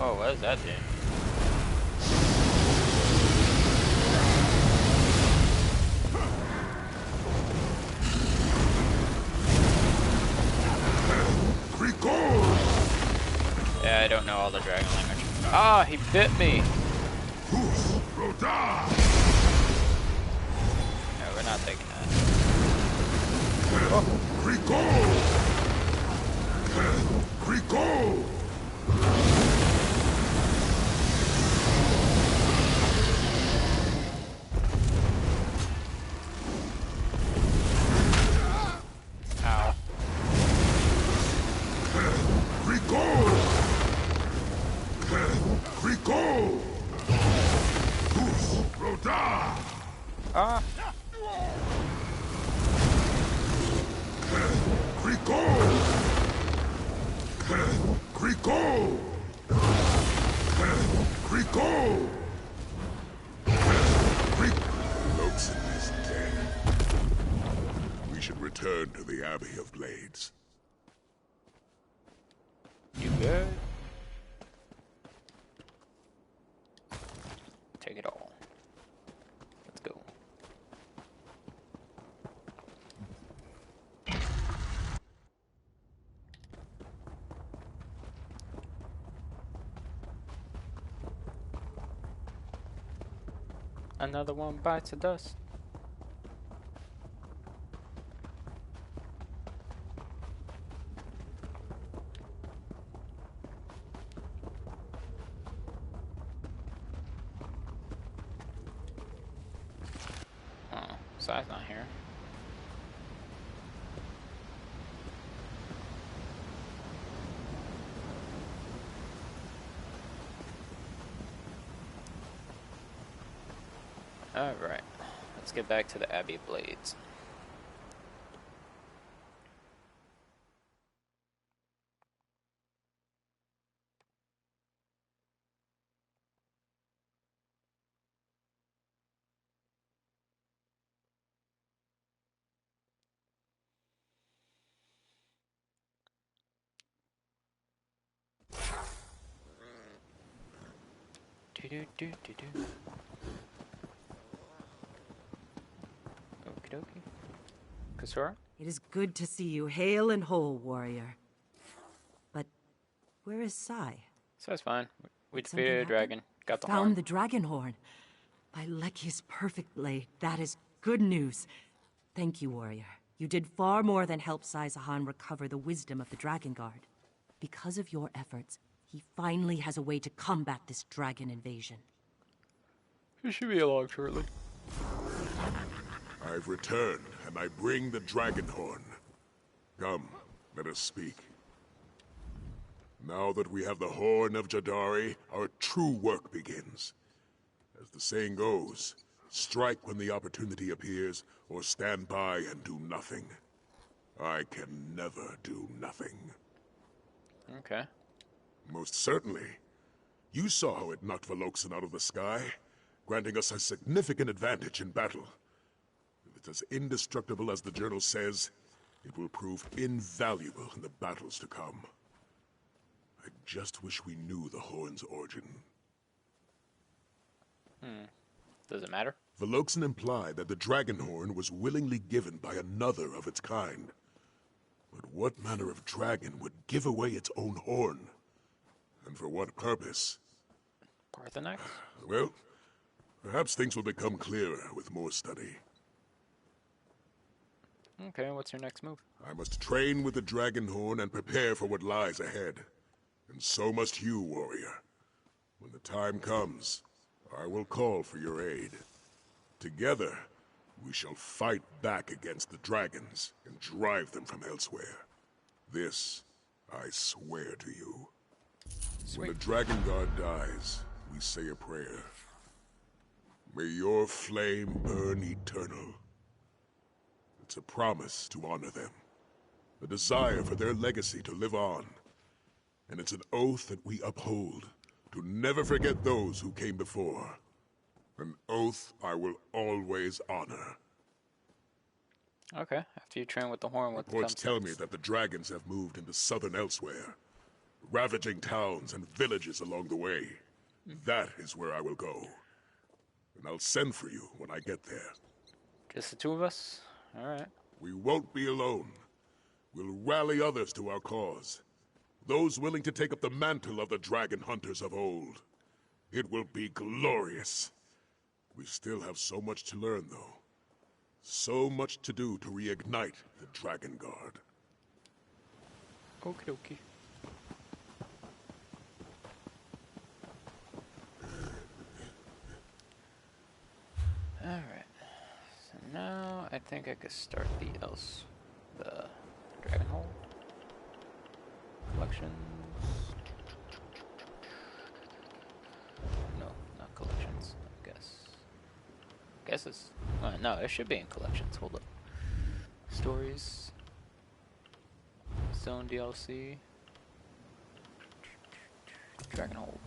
Oh, what is that doing? Yeah, I don't know all the dragon language. Ah, he bit me! No, we're not taking that. Recall! Ow. Recall! Recall! Hus Roda! Ah! Recall! Recall! Recall! Lokson is dead. We should return to the Abbey of Blades. You good? Take it all. Let's go. Another one bites the dust. Oh, Sai's not here. Alright, let's get back to the Abbey of Blades. Do-do-do-do-do. Okie dokie. Kasura? It is good to see you hale and whole, warrior. But where is Sai? So it's fine. We Something defeated a happened? dragon. Got the Found horn. the dragon horn. By Leki's perfect blade. That is good news. Thank you, warrior. You did far more than help Sai Sahan recover the wisdom of the Dragon Guard. Because of your efforts, he finally has a way to combat this dragon invasion. He should be along shortly. I've returned, and I bring the dragon horn. Come, let us speak. Now that we have the Horn of Jadari, our true work begins. As the saying goes, strike when the opportunity appears, or stand by and do nothing. I can never do nothing. Okay. Most certainly. You saw how it knocked Velokson out of the sky, granting us a significant advantage in battle. If it's as indestructible as the journal says, it will prove invaluable in the battles to come. I just wish we knew the horn's origin. Does it matter? Velokson implied that the dragon horn was willingly given by another of its kind. But what manner of dragon would give away its own horn? And for what purpose? Parthenax? Well, perhaps things will become clearer with more study. Okay, what's your next move? I must train with the dragon horn and prepare for what lies ahead. And so must you, warrior. When the time comes, I will call for your aid. Together, we shall fight back against the dragons and drive them from elsewhere. This, I swear to you. When a dragon guard dies, we say a prayer. May your flame burn eternal. It's a promise to honor them, a desire for their legacy to live on. And it's an oath that we uphold, to never forget those who came before. An oath I will always honor. Okay, after you train with the horn, what Reports comes tell me that the dragons have moved into southern elsewhere, ravaging towns and villages along the way. That is where I will go. And I'll send for you when I get there. Just the two of us? Alright. We won't be alone. We'll rally others to our cause. Those willing to take up the mantle of the dragon hunters of old. It will be glorious. We still have so much to learn, though. So much to do to reignite the Dragon Guard. Okie dokie. Alright. So now I think I could start the Dragonhold collections. No, not collections, I guess. Guess it's no, it should be in collections. Hold up. Stories. Zone DLC. Dragonhold.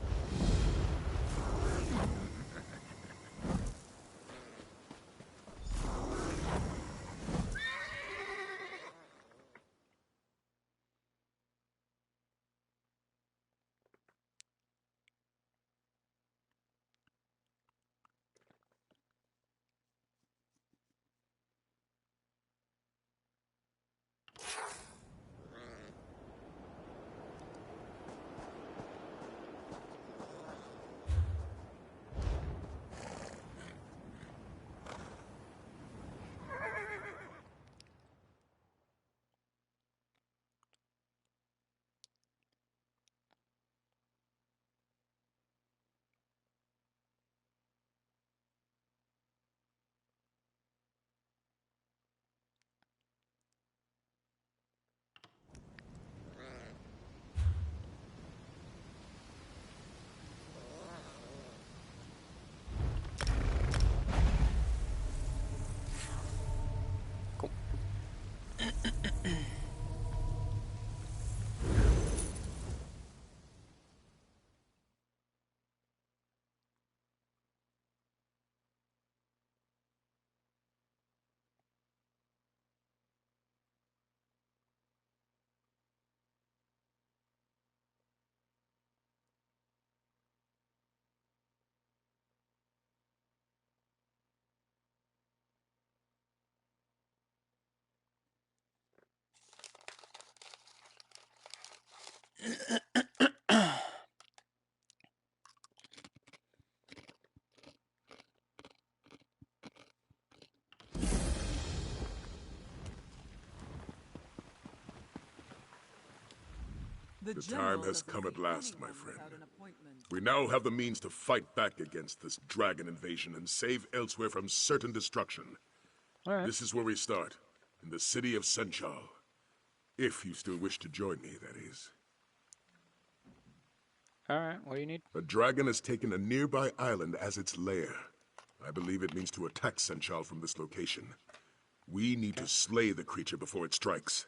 The time has come at last, my friend. We now have the means to fight back against this dragon invasion and save Elsewhere from certain destruction. Alright. This is where we start, in the city of Senchal. If you still wish to join me, that is. Alright, what do you need? A dragon has taken a nearby island as its lair. I believe it means to attack Senchal from this location. We need to slay the creature before it strikes.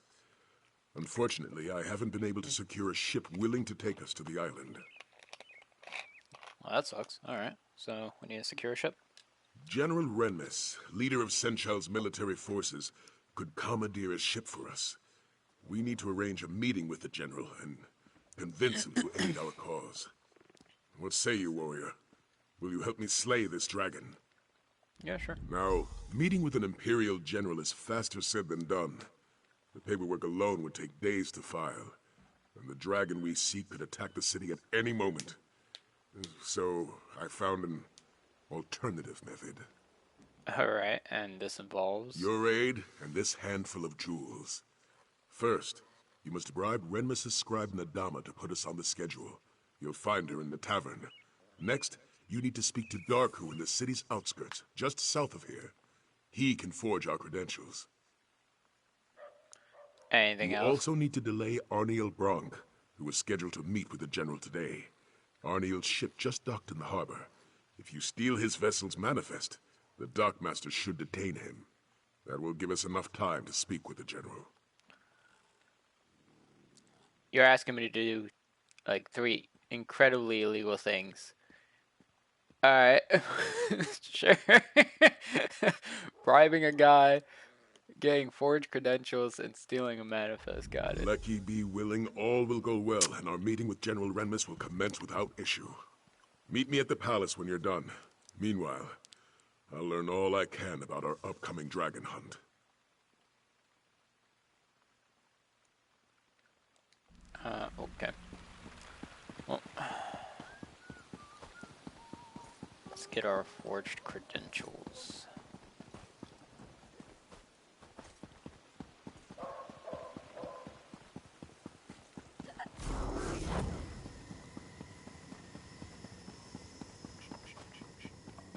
Unfortunately, I haven't been able to secure a ship willing to take us to the island. Well, that sucks. Alright, so we need to secure a ship. General Renmis, leader of Senchal's military forces, could commandeer a ship for us. We need to arrange a meeting with the general and convince him to aid our cause. What say you, warrior? Will you help me slay this dragon? Yeah, sure. Now, meeting with an Imperial general is faster said than done. The paperwork alone would take days to file, and the dragon we seek could attack the city at any moment. So, I found an alternative method. Alright, and this involves... Your aid and this handful of jewels. First, you must bribe Renmus' scribe Nadama to put us on the schedule. You'll find her in the tavern. Next, you need to speak to Darku in the city's outskirts, just south of here. He can forge our credentials. Anything You else? also need to delay Arniel Bronk, who was scheduled to meet with the general today. Arniel's ship just docked in the harbor. If you steal his vessel's manifest, the dockmaster should detain him. That will give us enough time to speak with the general. You're asking me to do, like, 3 incredibly illegal things. Alright. Sure. Bribing a guy, getting forged credentials, and stealing a manifest. Got it. Lucky be willing, all will go well, and our meeting with General Renmus will commence without issue. Meet me at the palace when you're done. Meanwhile, I'll learn all I can about our upcoming dragon hunt. Okay. Well, let's get our forged credentials.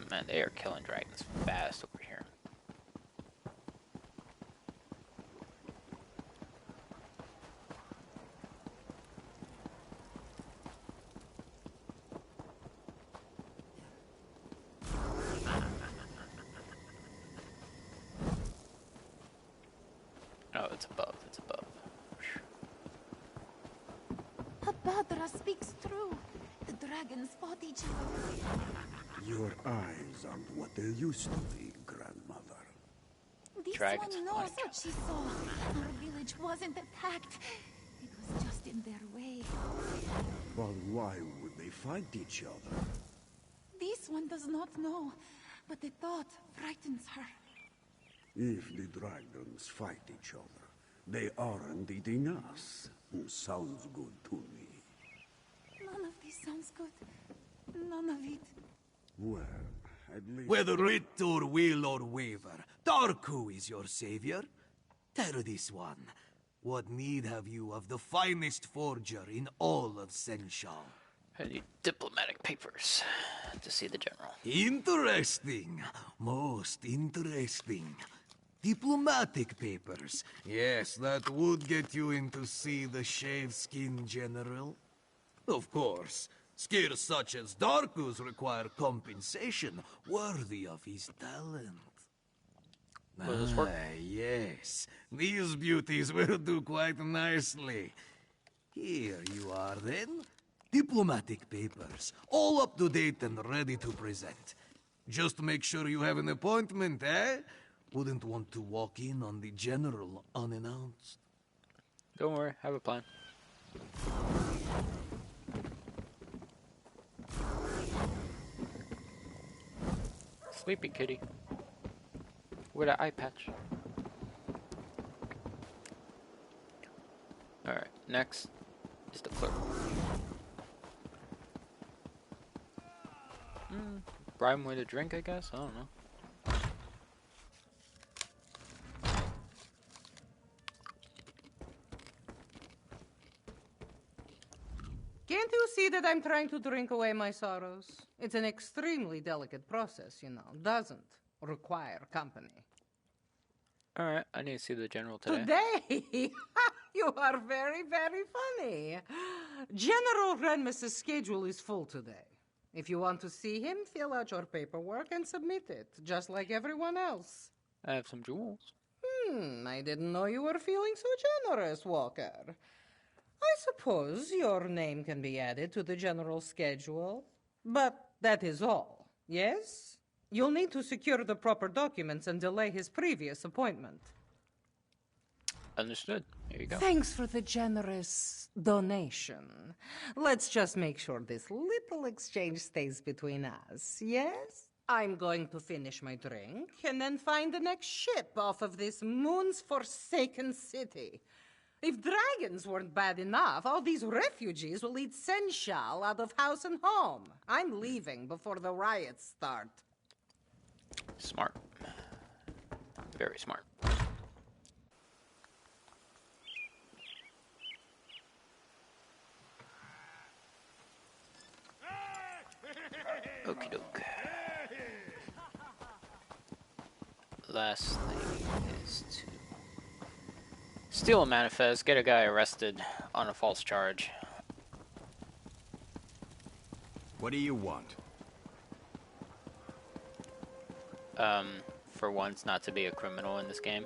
Man, they are killing dragons fast over here. Oh, it's above, it's above. Habadra speaks true. The dragons fought each other. Your eyes aren't what they used to be, grandmother. This Dragons one fought knows each what she saw. Our village wasn't attacked. It was just in their way. But why would they fight each other? This one does not know, but the thought frightens her. If the dragons fight each other, they aren't eating us. Sounds good to me. None of this sounds good. None of it. Well, at least... Whether it or will or waver, Darku is your savior. Tell this one, what need have you of the finest forger in all of Senshal? I need diplomatic papers to see the general. Interesting. Most interesting. Diplomatic papers. Yes, that would get you in to see the Shaveskin General. Of course, skills such as Darku's require compensation worthy of his talent. Will this work? Yes. These beauties will do quite nicely. Here you are, then. Diplomatic papers, all up to date and ready to present. Just make sure you have an appointment, eh? Wouldn't want to walk in on the General unannounced. Don't worry, I have a plan. Sleepy kitty. With an eye patch. Alright, next is the clerk. Bribe him with a drink, I guess? I don't know. Can't you see that I'm trying to drink away my sorrows? It's an extremely delicate process, you know. Doesn't require company. Alright, I need to see the general today. Today? You are very, very funny. General Renmus's schedule is full today. If you want to see him, fill out your paperwork and submit it, just like everyone else. I have some jewels. I didn't know you were feeling so generous, Walker. I suppose your name can be added to the general schedule, but that is all, yes? You'll need to secure the proper documents and delay his previous appointment. Understood. Here you go. Thanks for the generous donation. Let's just make sure this little exchange stays between us, yes? I'm going to finish my drink and then find the next ship off of this moon's forsaken city. If dragons weren't bad enough, all these refugees will eat Senshal out of house and home. I'm leaving before the riots start. Smart. Very smart. Okie doke. Last thing is to steal a manifest, get a guy arrested on a false charge. What do you want? For once not to be a criminal in this game.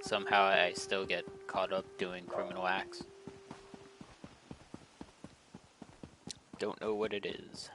Somehow I still get caught up doing criminal acts. Don't know what it is.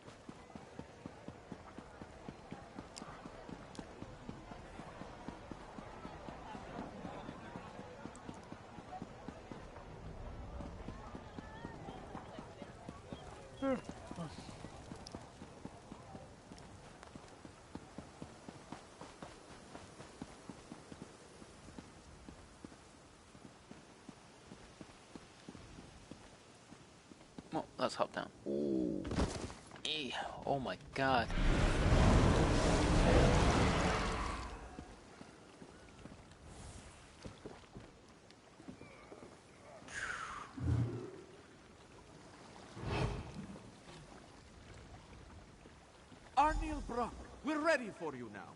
Well, let's hop down. Ooh. Oh my god. Arniel Brock, We're ready for you now.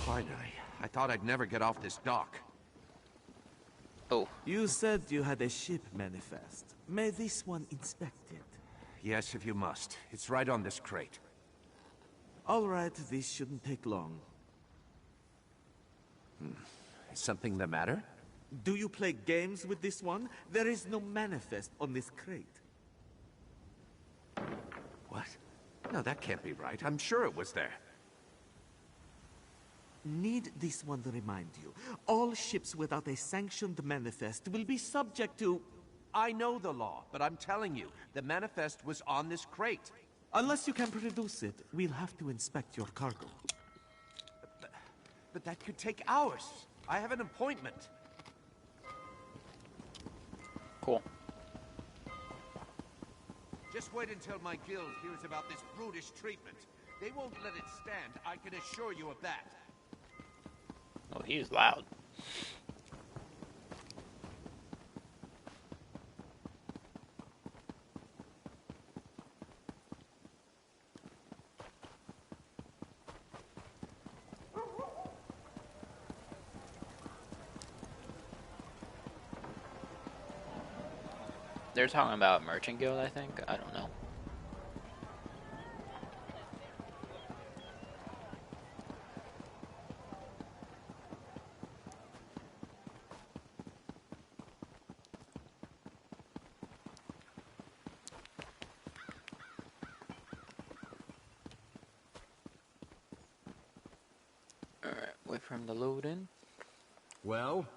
Finally. I thought I'd never get off this dock. Oh. You said you had a ship manifest. May this one inspect it? Yes, if you must. It's right on this crate. All right, this shouldn't take long. Is something the matter? Do you play games with this one? There is no manifest on this crate. What? No, that can't be right. I'm sure it was there. Need this one to remind you. All ships without a sanctioned manifest will be subject to... I know the law, but I'm telling you, the manifest was on this crate. Unless you can produce it, we'll have to inspect your cargo. But that could take hours. I have an appointment. Cool. Just wait until my guild hears about this brutish treatment. They won't let it stand, I can assure you of that. Oh, he's loud. They're talking about Merchant Guild, I think. I don't know. Alright, wait for him to load in. Well?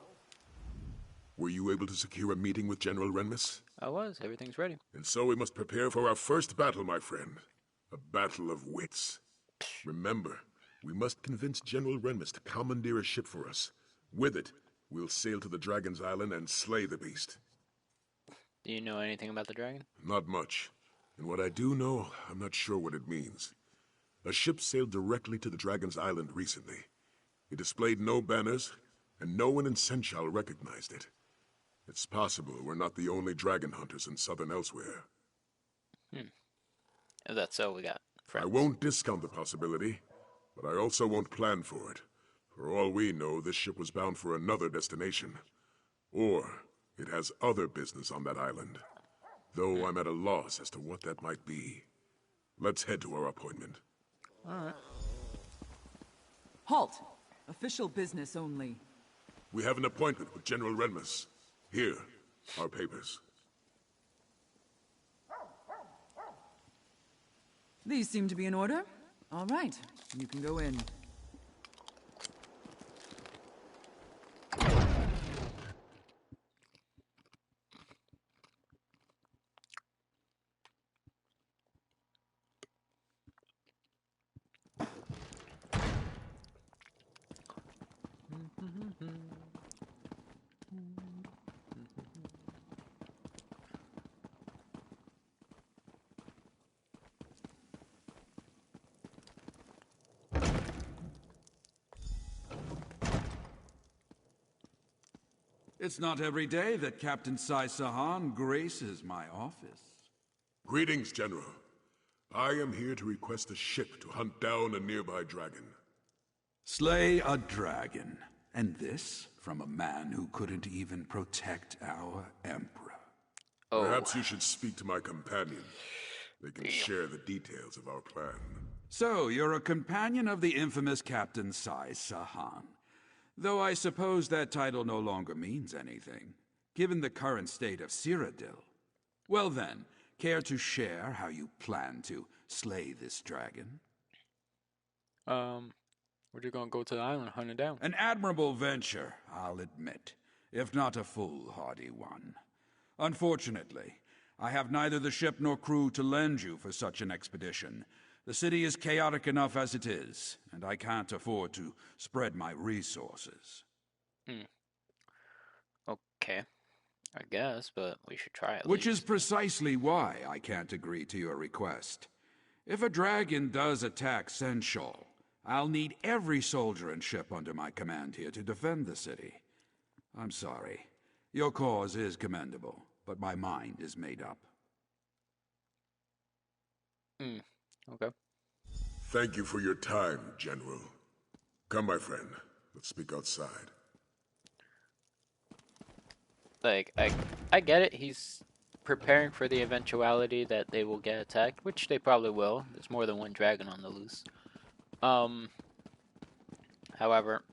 Were you able to secure a meeting with General Renmus? I was. Everything's ready. And so we must prepare for our first battle, my friend. A battle of wits. Remember, we must convince General Renmus to commandeer a ship for us. With it, we'll sail to the Dragon's Island and slay the beast. Do you know anything about the dragon? Not much. And what I do know, I'm not sure what it means. A ship sailed directly to the Dragon's Island recently. It displayed no banners, and no one in Senchal recognized it. It's possible we're not the only dragon hunters in southern Elsewhere. If that's so, we got friends. I won't discount the possibility, but I also won't plan for it. For all we know, this ship was bound for another destination. Or it has other business on that island. Though I'm at a loss as to what that might be. Let's head to our appointment. Alright. Halt! Official business only. We have an appointment with General Renmus. Here, our papers. These seem to be in order. All right, you can go in. It's not every day that Captain Sai Sahan graces my office. Greetings, General. I am here to request a ship to hunt down a nearby dragon. Slay a dragon. And this from a man who couldn't even protect our Emperor. Oh. Perhaps you should speak to my companion. They can share the details of our plan. So, you're a companion of the infamous Captain Sai Sahan. Though I suppose that title no longer means anything, given the current state of Cyrodiil. Well then, care to share how you plan to slay this dragon? We're just gonna go to the island, hunt it down. An admirable venture, I'll admit, if not a foolhardy one. Unfortunately, I have neither the ship nor crew to lend you for such an expedition. The city is chaotic enough as it is, and I can't afford to spread my resources. Okay. I guess, but we should try it. Which is precisely why I can't agree to your request. If a dragon does attack Senchal, I'll need every soldier and ship under my command here to defend the city. I'm sorry. Your cause is commendable, but my mind is made up. Okay. Thank you for your time, General. Come, my friend. Let's speak outside. Like, I get it. He's preparing for the eventuality that they will get attacked, which they probably will. There's more than one dragon on the loose. However,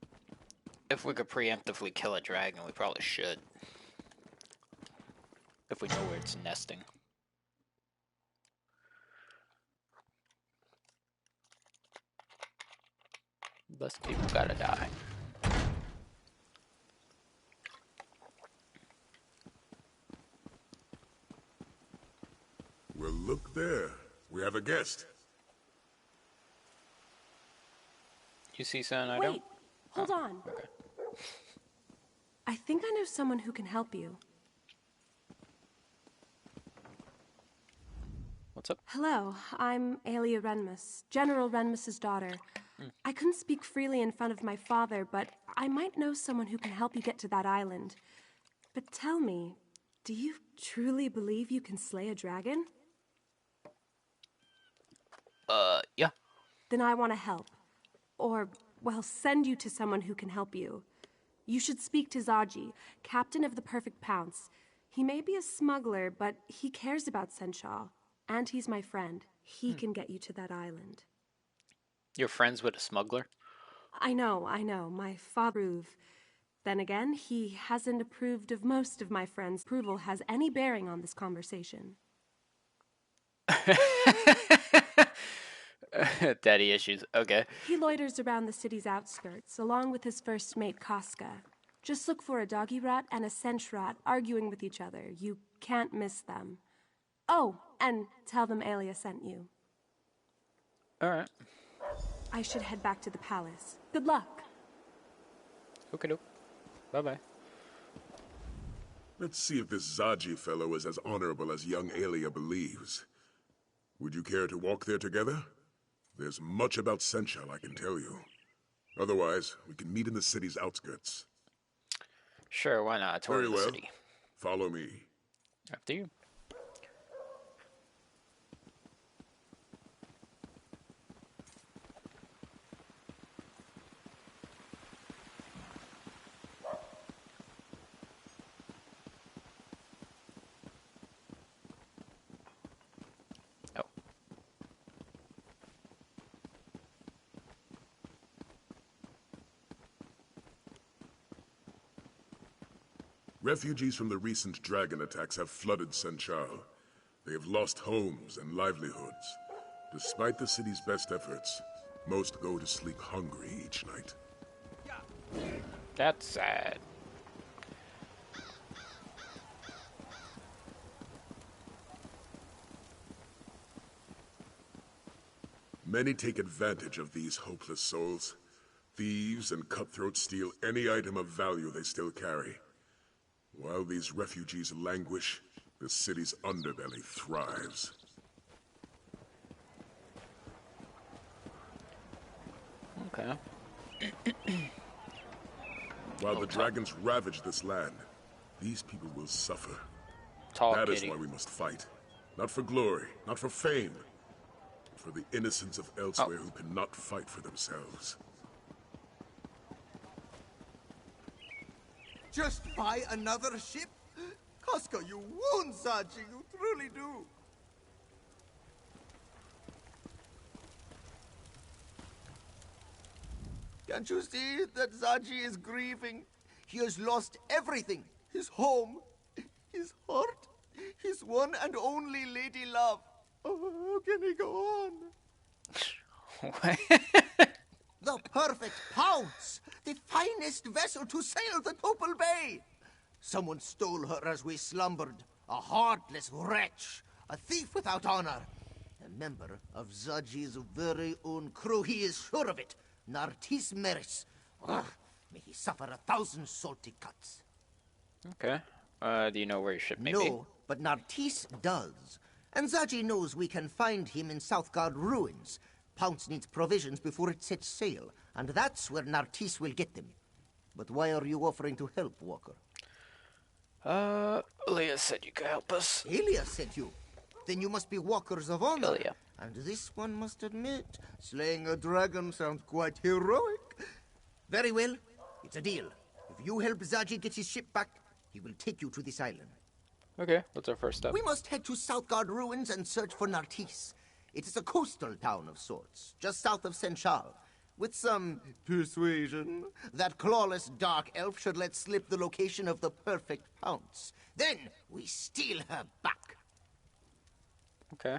if we could preemptively kill a dragon, we probably should. If we know where it's nesting. Less people gotta die. Well, look there. We have a guest. You see something I Wait, don't? hold on. Okay. I think I know someone who can help you. What's up? Hello, I'm Aelia Renmus, General Renmus's daughter. I couldn't speak freely in front of my father, but I might know someone who can help you get to that island. But tell me, do you truly believe you can slay a dragon? Yeah. Then I want to help. Or, well, send you to someone who can help you. You should speak to Zaji, captain of the Perfect Pounce. He may be a smuggler, but he cares about Senshaw. And he's my friend. He can get you to that island. You're friends with a smuggler? I know. My father approved. Then again, he hasn't approved of most of my friends' approval has any bearing on this conversation. Daddy issues. Okay. He loiters around the city's outskirts, along with his first mate, Casca. Just look for a doggy rat and a sench rat arguing with each other. You can't miss them. Oh, and tell them Aelia sent you. Alright. I should head back to the palace. Good luck. Okay, doke. Bye-bye. Let's see if this Zaji fellow is as honorable as young Aelia believes. Would you care to walk there together? There's much about Senchal I can tell you. Otherwise, we can meet in the city's outskirts. Sure, why not? Tour Very the well. city. Follow me. After you. Refugees from the recent dragon attacks have flooded Senchal. They have lost homes and livelihoods. Despite the city's best efforts, most go to sleep hungry each night. That's sad. Many take advantage of these hopeless souls. Thieves and cutthroats steal any item of value they still carry. While these refugees languish, the city's underbelly thrives. Okay. While the dragons ravage this land, these people will suffer. Tall That is kitty. why we must fight. Not for glory, not for fame, but for the innocents of elsewhere who cannot fight for themselves. Just buy another ship? Casca, you wound Zaji, you truly do. Can't you see that Zaji is grieving? He has lost everything. His home, his heart, his one and only lady love. Oh, how can he go on? The perfect Pounce! The finest vessel to sail the Topal Bay! Someone stole her as we slumbered. A heartless wretch. A thief without honor. A member of Zaji's very own crew. He is sure of it. Nartis Meris. Ugh, may he suffer 1,000 salty cuts. Okay. Do you know where your ship may be? No, but Nartis does. And Zaji knows we can find him in Southgard ruins. Pounce needs provisions before it sets sail, and that's where Nartis will get them. But why are you offering to help, Walker? Leah said you could help us. Aelia sent you. Then you must be walkers of honor. Aelia. And this one must admit, slaying a dragon sounds quite heroic. Very well, it's a deal. If you help Zaji get his ship back, he will take you to this island. Okay, what's our first step? We must head to Southgard ruins and search for Nartis. It is a coastal town of sorts, just south of St. Charles. With some persuasion, that clawless dark elf should let slip the location of the perfect pounce. Then we steal her back. Okay.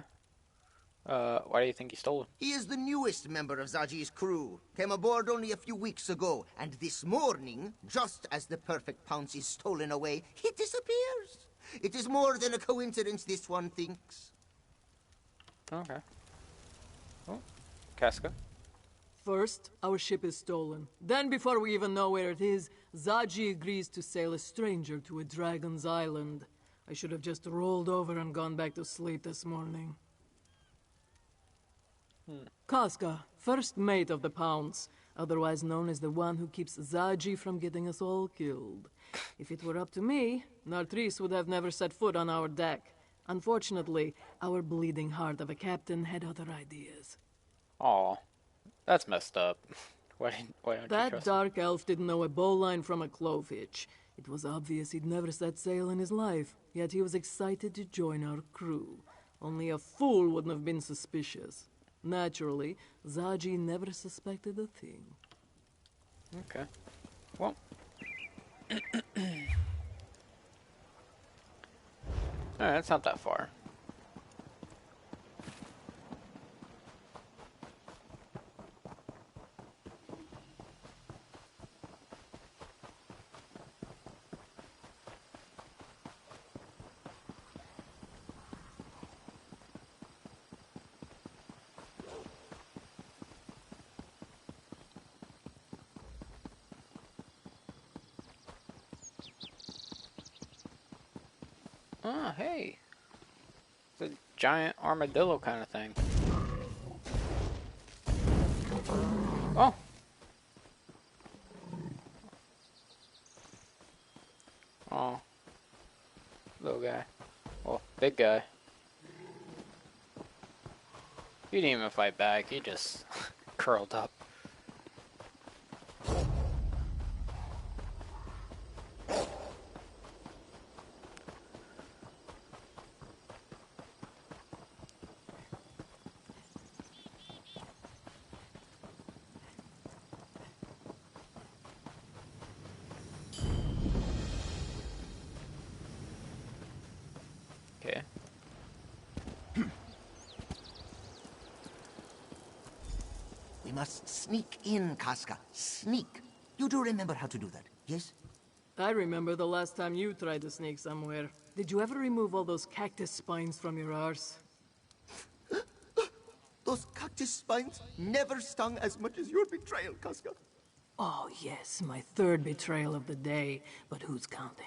Why do you think he stole him? He is the newest member of Zaji's crew. Came aboard only a few weeks ago, and this morning, just as the perfect pounce is stolen away, he disappears. It is more than a coincidence, this one thinks. Okay. Oh, Casca. First, our ship is stolen. Then, before we even know where it is, Zaji agrees to sail a stranger to a dragon's island. I should have just rolled over and gone back to sleep this morning. Casca, first mate of the Pounce, otherwise known as the one who keeps Zaji from getting us all killed. If it were up to me, Nartris would have never set foot on our deck. Unfortunately, our bleeding heart of a captain had other ideas. Aw, that's messed up. Why don't you That trust dark elf didn't know a bowline from a clove hitch. It was obvious he'd never set sail in his life, yet he was excited to join our crew. Only a fool wouldn't have been suspicious. Naturally, Zaji never suspected a thing. Okay. Well. Alright, it's not that far. Oh, hey. It's a giant armadillo kind of thing. Oh. Oh. Little guy. Well, big guy. He didn't even fight back. He just curled up. Okay. We must sneak in, Casca. Sneak. You do remember how to do that, yes? I remember the last time you tried to sneak somewhere. Did you ever remove all those cactus spines from your arse? Those cactus spines never stung as much as your betrayal, Casca. Oh, yes, my third betrayal of the day, but who's counting?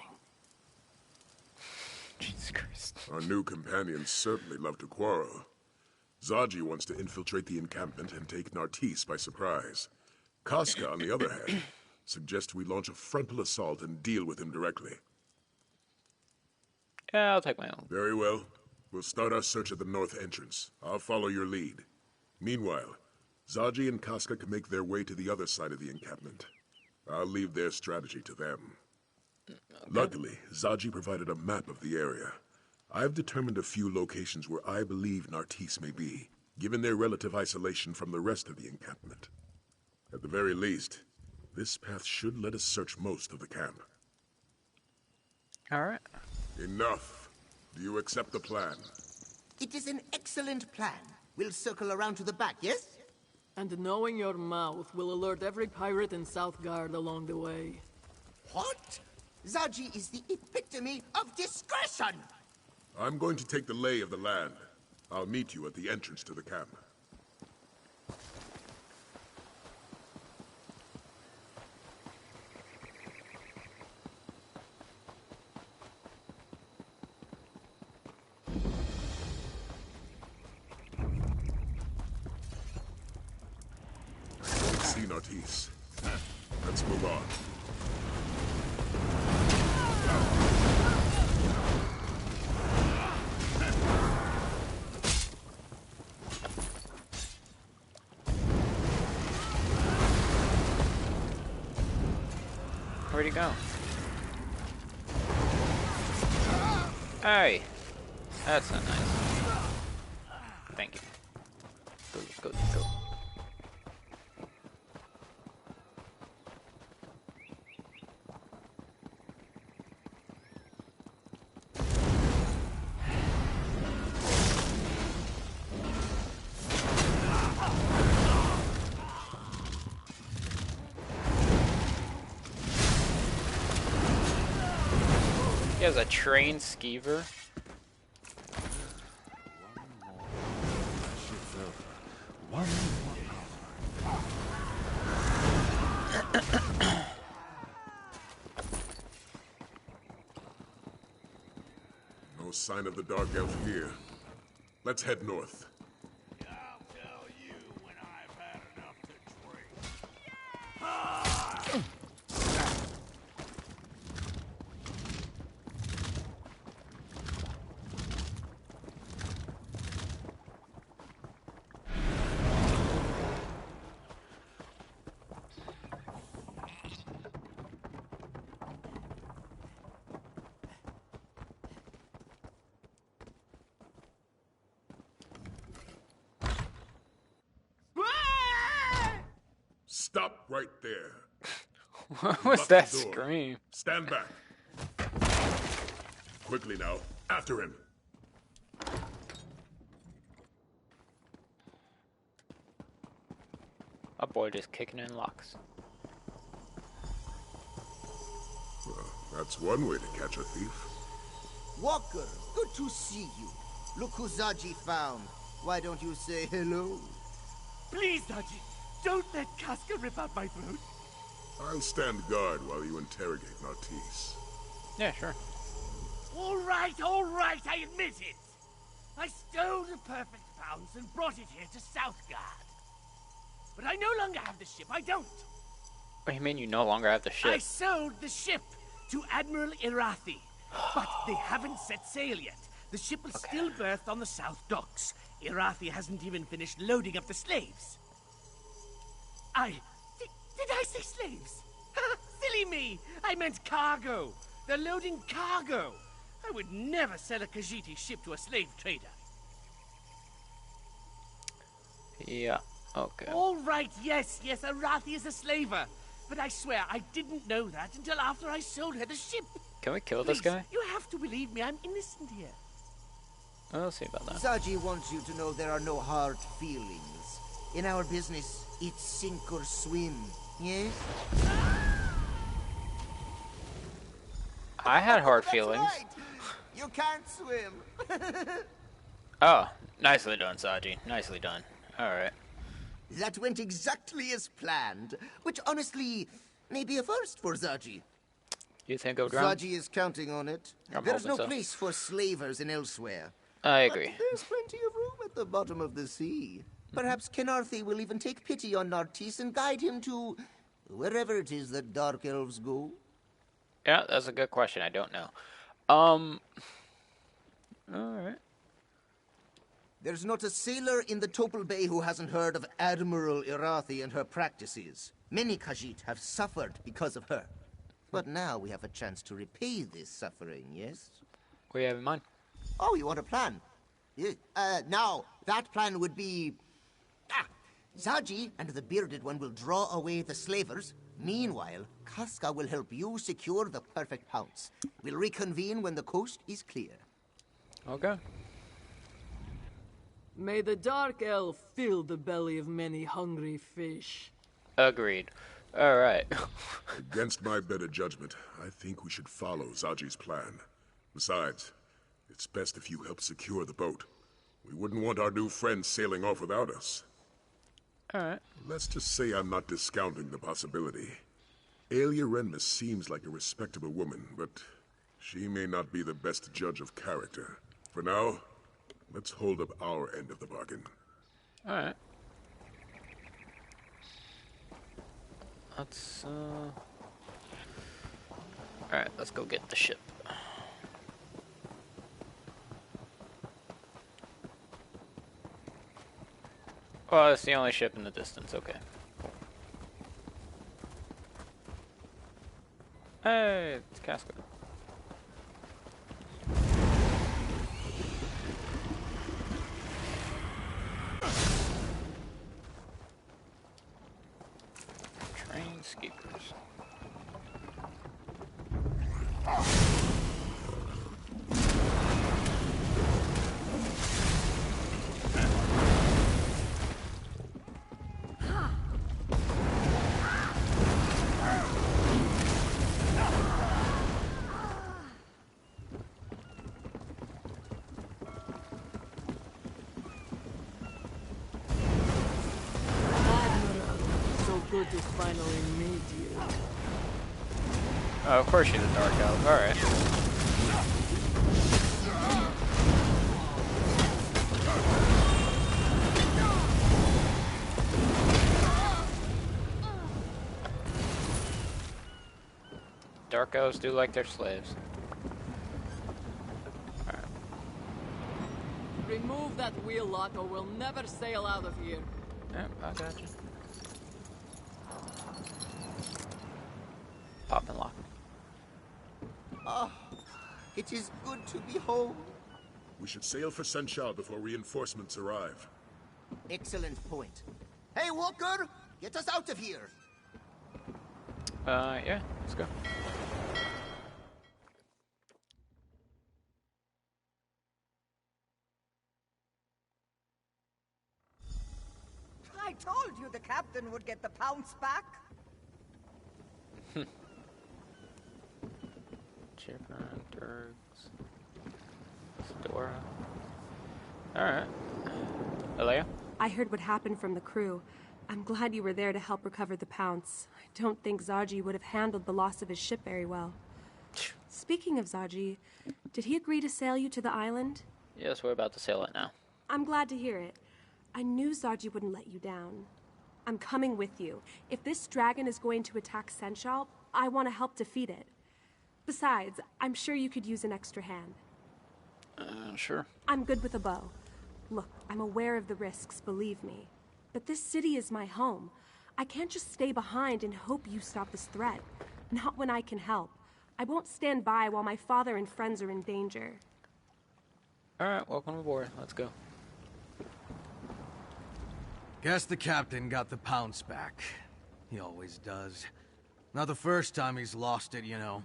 Jesus Christ. Our new companions certainly love to quarrel. Zaji wants to infiltrate the encampment and take Nartis by surprise. Casca, on the other hand, suggests we launch a frontal assault and deal with him directly. Yeah, I'll take my own. Very well. We'll start our search at the north entrance. I'll follow your lead. Meanwhile, Zaji and Casca can make their way to the other side of the encampment. I'll leave their strategy to them. Okay. Luckily, Zaji provided a map of the area. I've determined a few locations where I believe Nartis may be, given their relative isolation from the rest of the encampment. At the very least, this path should let us search most of the camp. Alright. Enough. Do you accept the plan? It is an excellent plan. We'll circle around to the back, yes? And knowing your mouth will alert every pirate in Southgard along the way. What? Zaji is the epitome of discretion! I'm going to take the lay of the land. I'll meet you at the entrance to the camp. See Nartis. Let's move on. Where'd he go? Hey! That's not nice. Thank you. Go, go, go. He has a trained skeever. No sign of the Dark Elf here. Let's head north. Stop right there. What was Lock that the door. scream? Stand back. Quickly now. After him. My boy just kicking in locks. Well, that's one way to catch a thief. Walker, good to see you. Look who Zaji found. Why don't you say hello? Please, Zaji, don't let Casca rip out my throat. I'll stand guard while you interrogate Nartisse. Yeah, sure. All right, I admit it. I stole the Perfect Pounce and brought it here to Southgard. But I no longer have the ship, I don't. What do you mean you no longer have the ship? I sold the ship to Admiral Irathi, but they haven't set sail yet. The ship is still berthed on the south docks. Irathi hasn't even finished loading up the slaves. Did I say slaves? Silly me! I meant cargo. They're loading cargo. I would never sell a Khajiiti ship to a slave trader. Yeah, okay. All right, yes, Irathi is a slaver. But I swear I didn't know that until after I sold her the ship. Can we kill Please, this guy? You have to believe me, I'm innocent here. We'll see about that. Zaji wants you to know there are no hard feelings. In our business, it's sink or swim, yes? I had hard That's feelings. right. You can't swim. Oh, nicely done, Zaji. Nicely done. Alright. That went exactly as planned, which honestly may be a first for Zaji. You think I'll drown? Zaji is counting on it. I'm There's no hoping so. place for slavers in elsewhere. I agree. But there's plenty of room at the bottom of the sea. Perhaps Kenarthi will even take pity on Nartisse and guide him to wherever it is that Dark Elves go. Yeah, that's a good question. I don't know. Alright. There's not a sailor in the Topal Bay who hasn't heard of Admiral Irathi and her practices. Many Khajiit have suffered because of her. But now we have a chance to repay this suffering, yes? What do you have in mind? Oh, you want a plan? Now, that plan would be... Zaji and the Bearded One will draw away the slavers. Meanwhile, Casca will help you secure the Perfect Pounce. We'll reconvene when the coast is clear. Okay. May the Dark Elf fill the belly of many hungry fish. Agreed. Alright. Against my better judgment, I think we should follow Zaji's plan. Besides, it's best if you help secure the boat. We wouldn't want our new friend sailing off without us. Alright. Let's just say I'm not discounting the possibility. Aelia Renmus seems like a respectable woman, but she may not be the best judge of character. For now, let's hold up our end of the bargain. Alright. Let's, Alright, let's go get the ship. Well, it's the only ship in the distance, okay. Hey, it's Casca. Train skippers. Good to finally meet you. Oh, of course she's a dark elf. Alright. Dark elves do like their slaves. Alright. Remove that wheel lock or we'll never sail out of here. Yep, I got you. Pop and lock. Oh, it is good to be home. We should sail for Senchal before reinforcements arrive. Excellent point. Hey, Walker! Get us out of here! Yeah, let's go. I told you the captain would get the pounce back. Chipper, Dirks, Fedora. Alright. Alea? I heard what happened from the crew. I'm glad you were there to help recover the Pounce. I don't think Zaji would have handled the loss of his ship very well. Speaking of Zaji, did he agree to sail you to the island? Yes, we're about to sail it now. I'm glad to hear it. I knew Zaji wouldn't let you down. I'm coming with you. If this dragon is going to attack Senchal, I want to help defeat it. Besides, I'm sure you could use an extra hand. Sure. I'm good with a bow. Look, I'm aware of the risks, believe me. But this city is my home. I can't just stay behind and hope you stop this threat. Not when I can help. I won't stand by while my father and friends are in danger. Alright, welcome aboard. Let's go. Guess the captain got the Pounce back. He always does. Not the first time he's lost it, you know.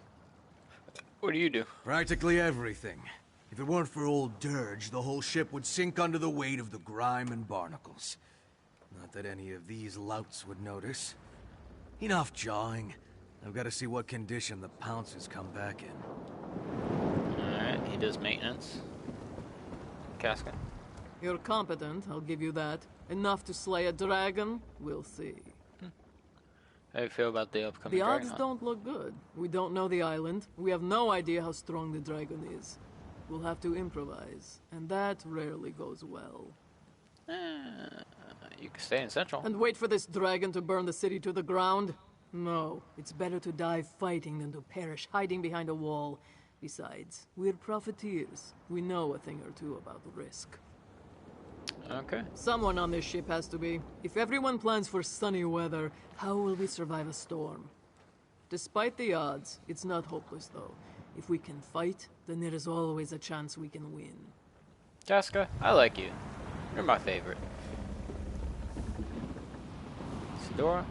What do you do? Practically everything. If it weren't for old Dirge, the whole ship would sink under the weight of the grime and barnacles. Not that any of these louts would notice. Enough jawing. I've got to see what condition the Pounce has come back in. Alright, he does maintenance. Casca. You're competent, I'll give you that. Enough to slay a dragon? We'll see. How do you feel about the upcoming The dragon odds hunt? don't look good. We don't know the island. We have no idea how strong the dragon is. We'll have to improvise, and that rarely goes well. You can stay in Central. And wait for this dragon to burn the city to the ground? No, it's better to die fighting than to perish hiding behind a wall. Besides, we're profiteers. We know a thing or two about risk. Okay. Someone on this ship has to be. If everyone plans for sunny weather, how will we survive a storm? Despite the odds, it's not hopeless though. If we can fight, then there is always a chance we can win. Casca, I like you. You're my favorite. Fedora?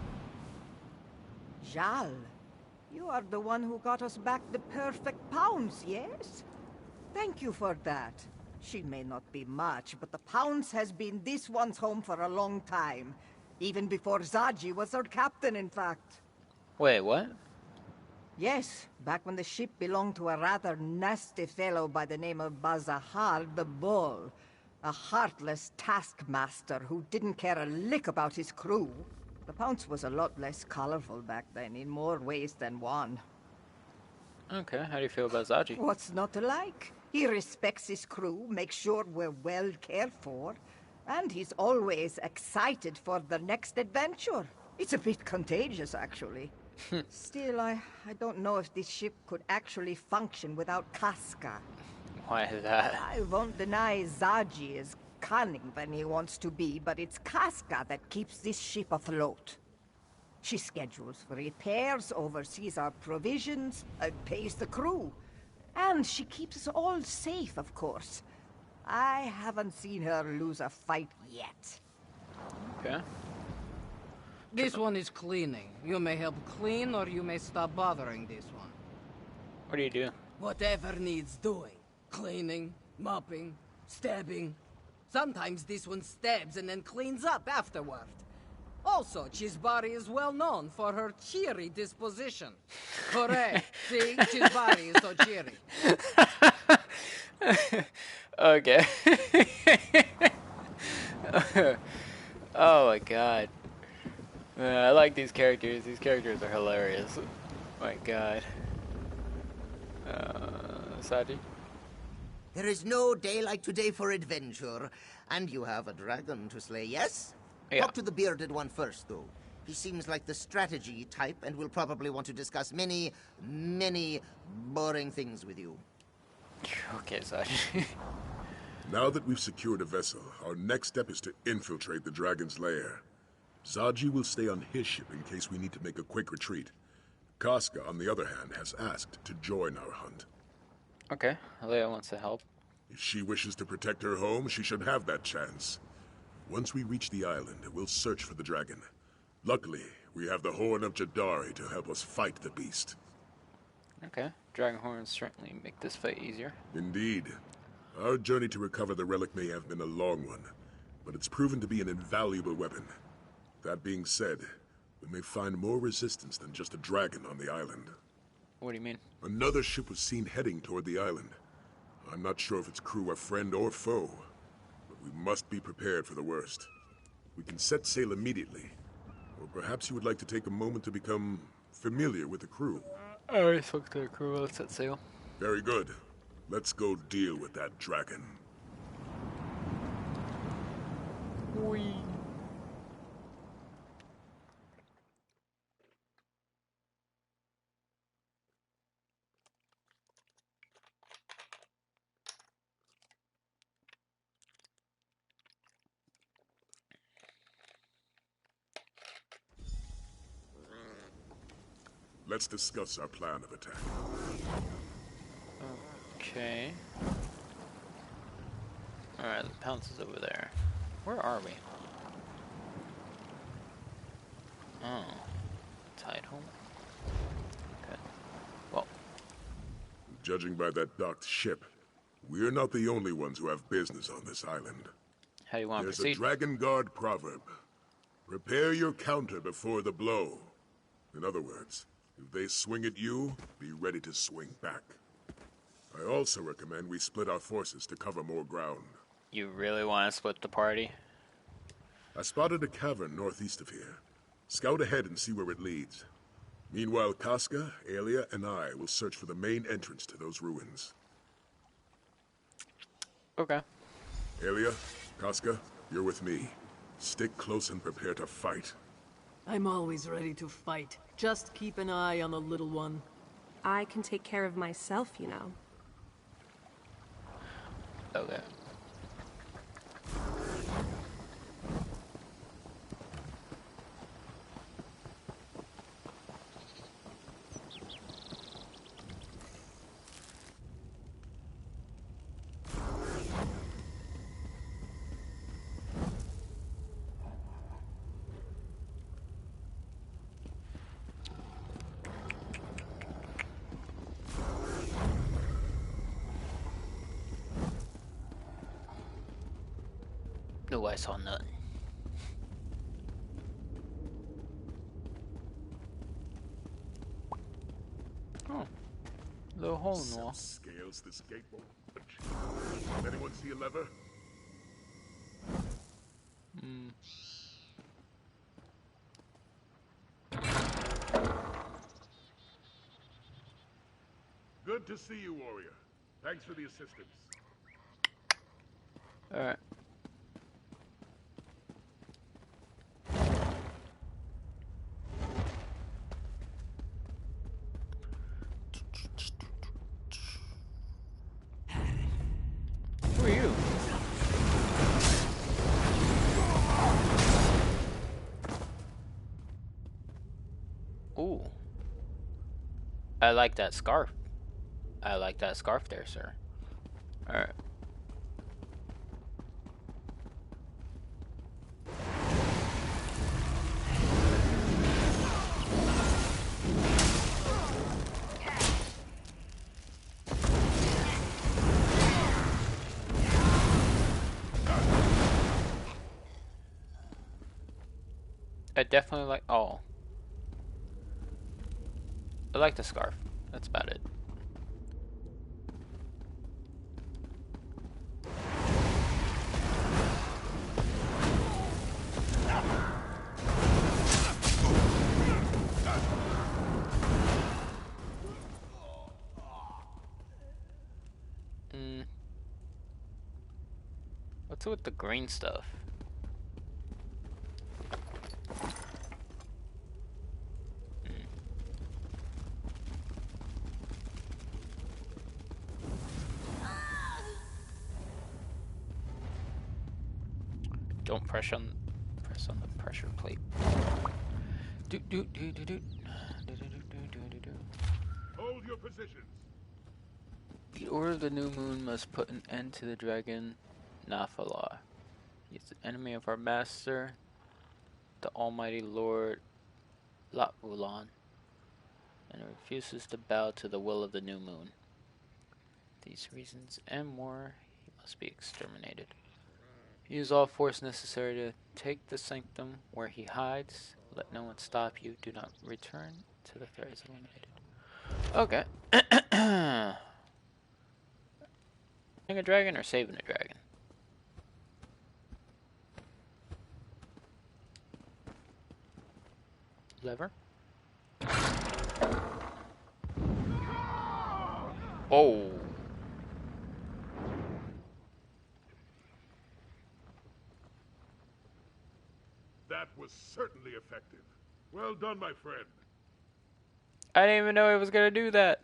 Jal, you are the one who got us back the perfect Pounce, yes? Thank you for that. She may not be much, but the Pounce has been this one's home for a long time. Even before Zaji was her captain, in fact. Wait, what? Yes, back when the ship belonged to a rather nasty fellow by the name of Bazahar the Bull. A heartless taskmaster who didn't care a lick about his crew. The Pounce was a lot less colorful back then, in more ways than one. Okay, how do you feel about Zaji? What's not to like? He respects his crew, makes sure we're well cared for, and he's always excited for the next adventure. It's a bit contagious, actually. Still, I don't know if this ship could actually function without Casca. Why is that? I won't deny Zaji is cunning when he wants to be, but it's Casca that keeps this ship afloat. She schedules for repairs, oversees our provisions, pays the crew. And she keeps us all safe, of course. I haven't seen her lose a fight yet. Okay. This one is cleaning. You may help clean, or you may stop bothering this one. What do you do? Whatever needs doing. Cleaning, mopping, stabbing. Sometimes this one stabs and then cleans up afterward. Also, Chisbari is well known for her cheery disposition. Correct. See? Chisbari is so cheery. Okay. Oh my god. I like these characters. These characters are hilarious. My god. Saji? There is no day like today for adventure, and you have a dragon to slay, yes? Yeah. Talk to the bearded one first, though. He seems like the strategy type, and will probably want to discuss many, many boring things with you. Okay, Saji. Now that we've secured a vessel, our next step is to infiltrate the dragon's lair. Zaji will stay on his ship in case we need to make a quick retreat. Casca, on the other hand, has asked to join our hunt. Okay, Leia wants to help. If she wishes to protect her home, she should have that chance. Once we reach the island, we'll search for the dragon. Luckily, we have the Horn of Jadari to help us fight the beast. Okay, dragon horns certainly make this fight easier. Indeed. Our journey to recover the relic may have been a long one, but it's proven to be an invaluable weapon. That being said, we may find more resistance than just a dragon on the island. What do you mean? Another ship was seen heading toward the island. I'm not sure if its crew are friend or foe, but we must be prepared for the worst. We can set sail immediately, or perhaps you would like to take a moment to become familiar with the crew. I already spoke to the crew. Let's set sail. Very good. Let's go deal with that dragon. Whee. Let's discuss our plan of attack. Okay. Alright, the pounce is over there. Where are we? Oh. Tide home? Okay. Well. Judging by that docked ship, we're not the only ones who have business on this island. How do you want to There's proceed? a Dragon Guard proverb. Prepare your counter before the blow. In other words, if they swing at you, be ready to swing back. I also recommend we split our forces to cover more ground. You really want to split the party? I spotted a cavern northeast of here. Scout ahead and see where it leads. Meanwhile, Casca, Aelia, and I will search for the main entrance to those ruins. Okay. Aelia, Casca, you're with me. Stick close and prepare to fight. I'm always ready to fight. Just keep an eye on the little one. I can take care of myself, you know. Okay. No, I saw nothing. Oh, little hole in the wall. Scales this gate won't budge. Anyone see a lever? Good to see you, warrior. Thanks for the assistance. All right. Who are you? I like that scarf. I like that scarf there, sir. Alright. I definitely like. Oh. I like the scarf. That's about it. What's with the green stuff? Don't press on the pressure plate. Hold your positions. The Order of the New Moon must put an end to the dragon Nafalar. He is the enemy of our master, the Almighty Lord Latvulan, and refuses to bow to the will of the New Moon. These reasons and more, he must be exterminated. Use all force necessary to take the sanctum where he hides. Let no one stop you. Do not return to the fairies eliminated. Okay. Killing a dragon or saving a dragon? Lever? Oh. That was certainly effective. Well done, my friend. I didn't even know it was gonna do that.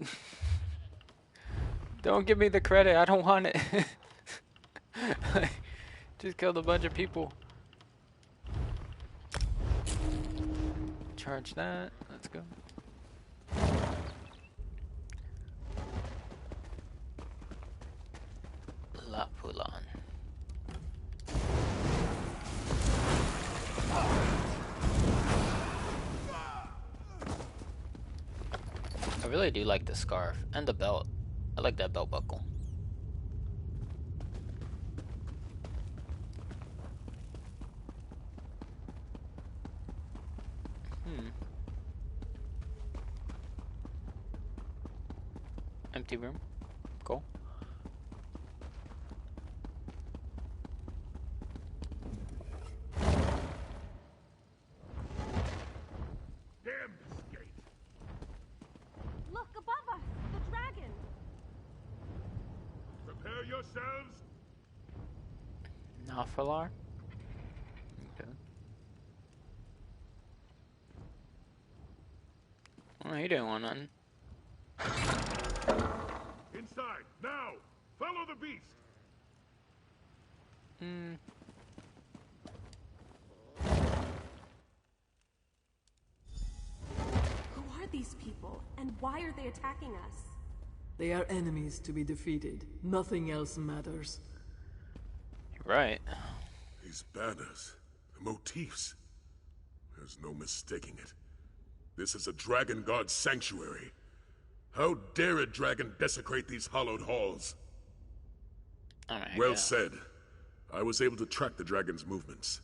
Don't give me the credit. I don't want it. Just killed a bunch of people. Charge that. Let's go. Latvulan. I really do like the scarf and the belt. I like that belt buckle. Empty room. Cool. Damn this gate. Look above us! The dragon! Prepare yourselves. Nafalar? Okay. Well, he didn't want nothing. Inside, now! Follow the beast! Who are these people, and why are they attacking us? They are enemies to be defeated. Nothing else matters. You're right. These banners, the motifs. There's no mistaking it. This is a Dragon God sanctuary. How dare a dragon desecrate these hallowed halls? Well said. I was able to track the dragon's movements.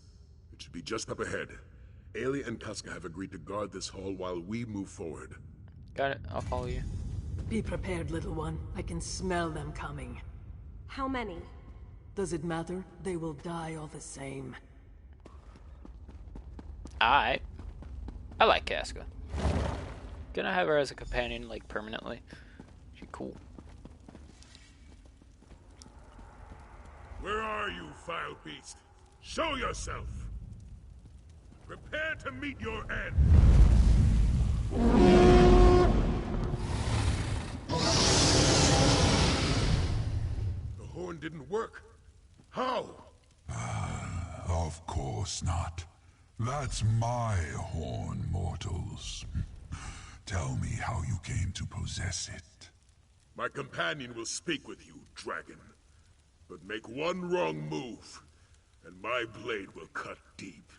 It should be just up ahead. Aelia and Casca have agreed to guard this hall while we move forward. Got it. I'll follow you. Be prepared, little one. I can smell them coming. How many? Does it matter? They will die all the same. I like Casca. Gonna have her as a companion, like, permanently. She's cool. Where are you, vile beast? Show yourself! Prepare to meet your end! The horn didn't work. How? Of course not. That's my horn, mortals. Tell me how you came to possess it. My companion will speak with you, dragon. But make one wrong move, and my blade will cut deep.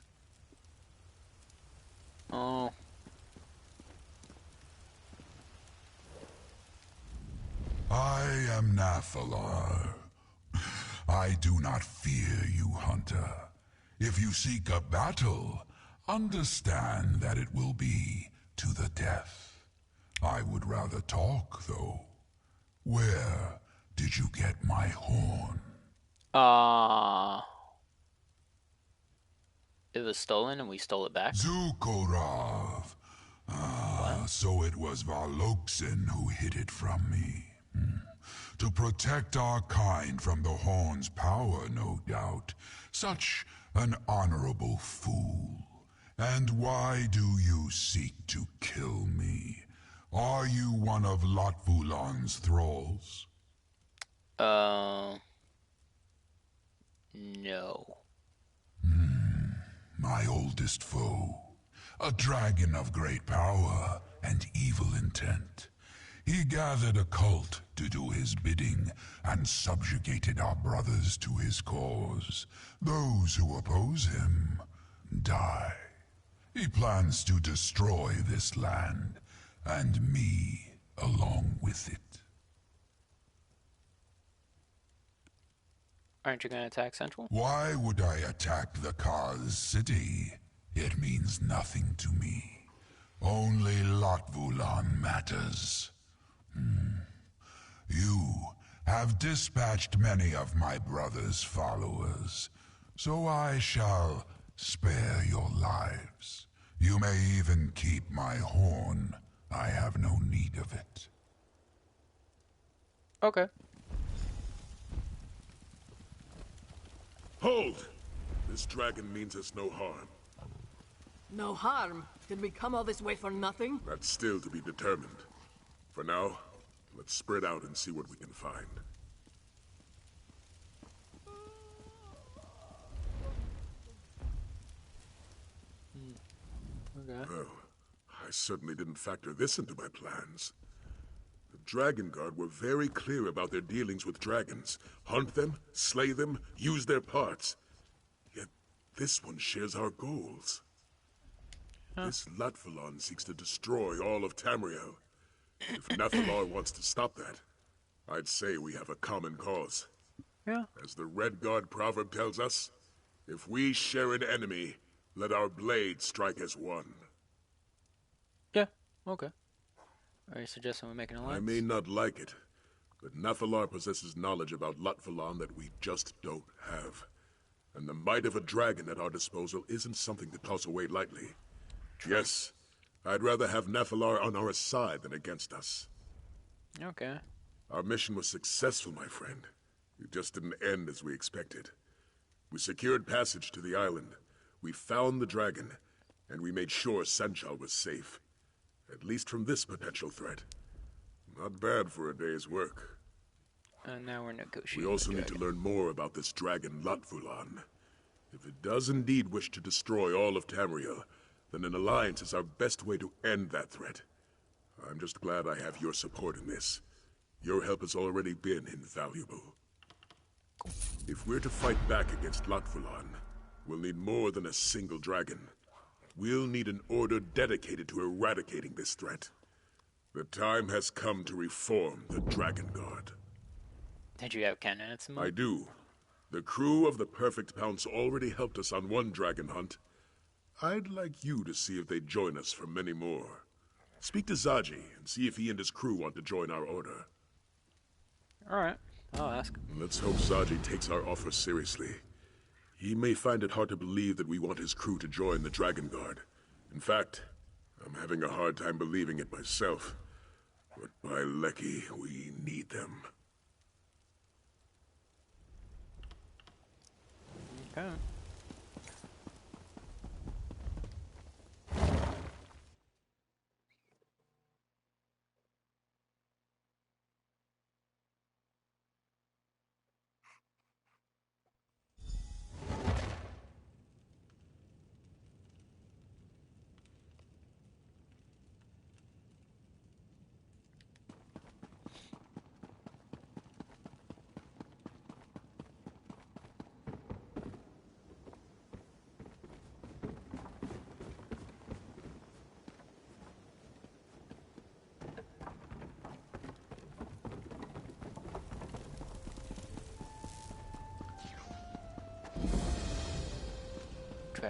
Oh. I am Nathalar. I do not fear you, hunter. If you seek a battle, understand that it will be to the death. I would rather talk, though. Where did you get my horn? It was stolen and we stole it back? Zukorov. So it was Varloksin who hid it from me. To protect our kind from the horn's power, no doubt. Such an honorable fool. And why do you seek to kill me? Are you one of Latvulan's thralls? No. My oldest foe. A dragon of great power and evil intent. He gathered a cult to do his bidding and subjugated our brothers to his cause. Those who oppose him die. He plans to destroy this land, and me along with it. Aren't you going to attack Central? Why would I attack the Kaz city? It means nothing to me. Only Latvulan matters. You have dispatched many of my brother's followers, so I shall spare your lives. You may even keep my horn. I have no need of it. Okay. Hold! This dragon means us no harm. No harm? Did we come all this way for nothing? That's still to be determined. For now, let's spread out and see what we can find. Okay. Well, I certainly didn't factor this into my plans. The Dragon Guard were very clear about their dealings with dragons. Hunt them, slay them, use their parts. Yet this one shares our goals. This Latvulan seeks to destroy all of Tamriel. If Nathalar wants to stop that, I'd say we have a common cause. Yeah. As the Red Guard proverb tells us, if we share an enemy, let our blades strike as one. Yeah, okay. Are you suggesting we make an alliance? I may not like it, but Nathalar possesses knowledge about Latvulan that we just don't have. And the might of a dragon at our disposal isn't something to toss away lightly. Yes, I'd rather have Nathalar on our side than against us. Okay. Our mission was successful, my friend. It just didn't end as we expected. We secured passage to the island. We found the dragon, and we made sure Sanchal was safe. At least from this potential threat. Not bad for a day's work. And now we're negotiating. We also need to learn more about this dragon Latvulan. If it does indeed wish to destroy all of Tamriel, then an alliance is our best way to end that threat. I'm just glad I have your support in this. Your help has already been invaluable. If we're to fight back against Latvulan, we'll need more than a single dragon. We'll need an order dedicated to eradicating this threat. The time has come to reform the Dragon Guard. Did you have candidates in mind? I do. The crew of the Perfect Pounce already helped us on one dragon hunt. I'd like you to see if they'd join us for many more. Speak to Zaji and see if he and his crew want to join our order. Alright, I'll ask. Let's hope Zaji takes our offer seriously. He may find it hard to believe that we want his crew to join the Dragon Guard. In fact, I'm having a hard time believing it myself. But by Lecky, we need them. Okay.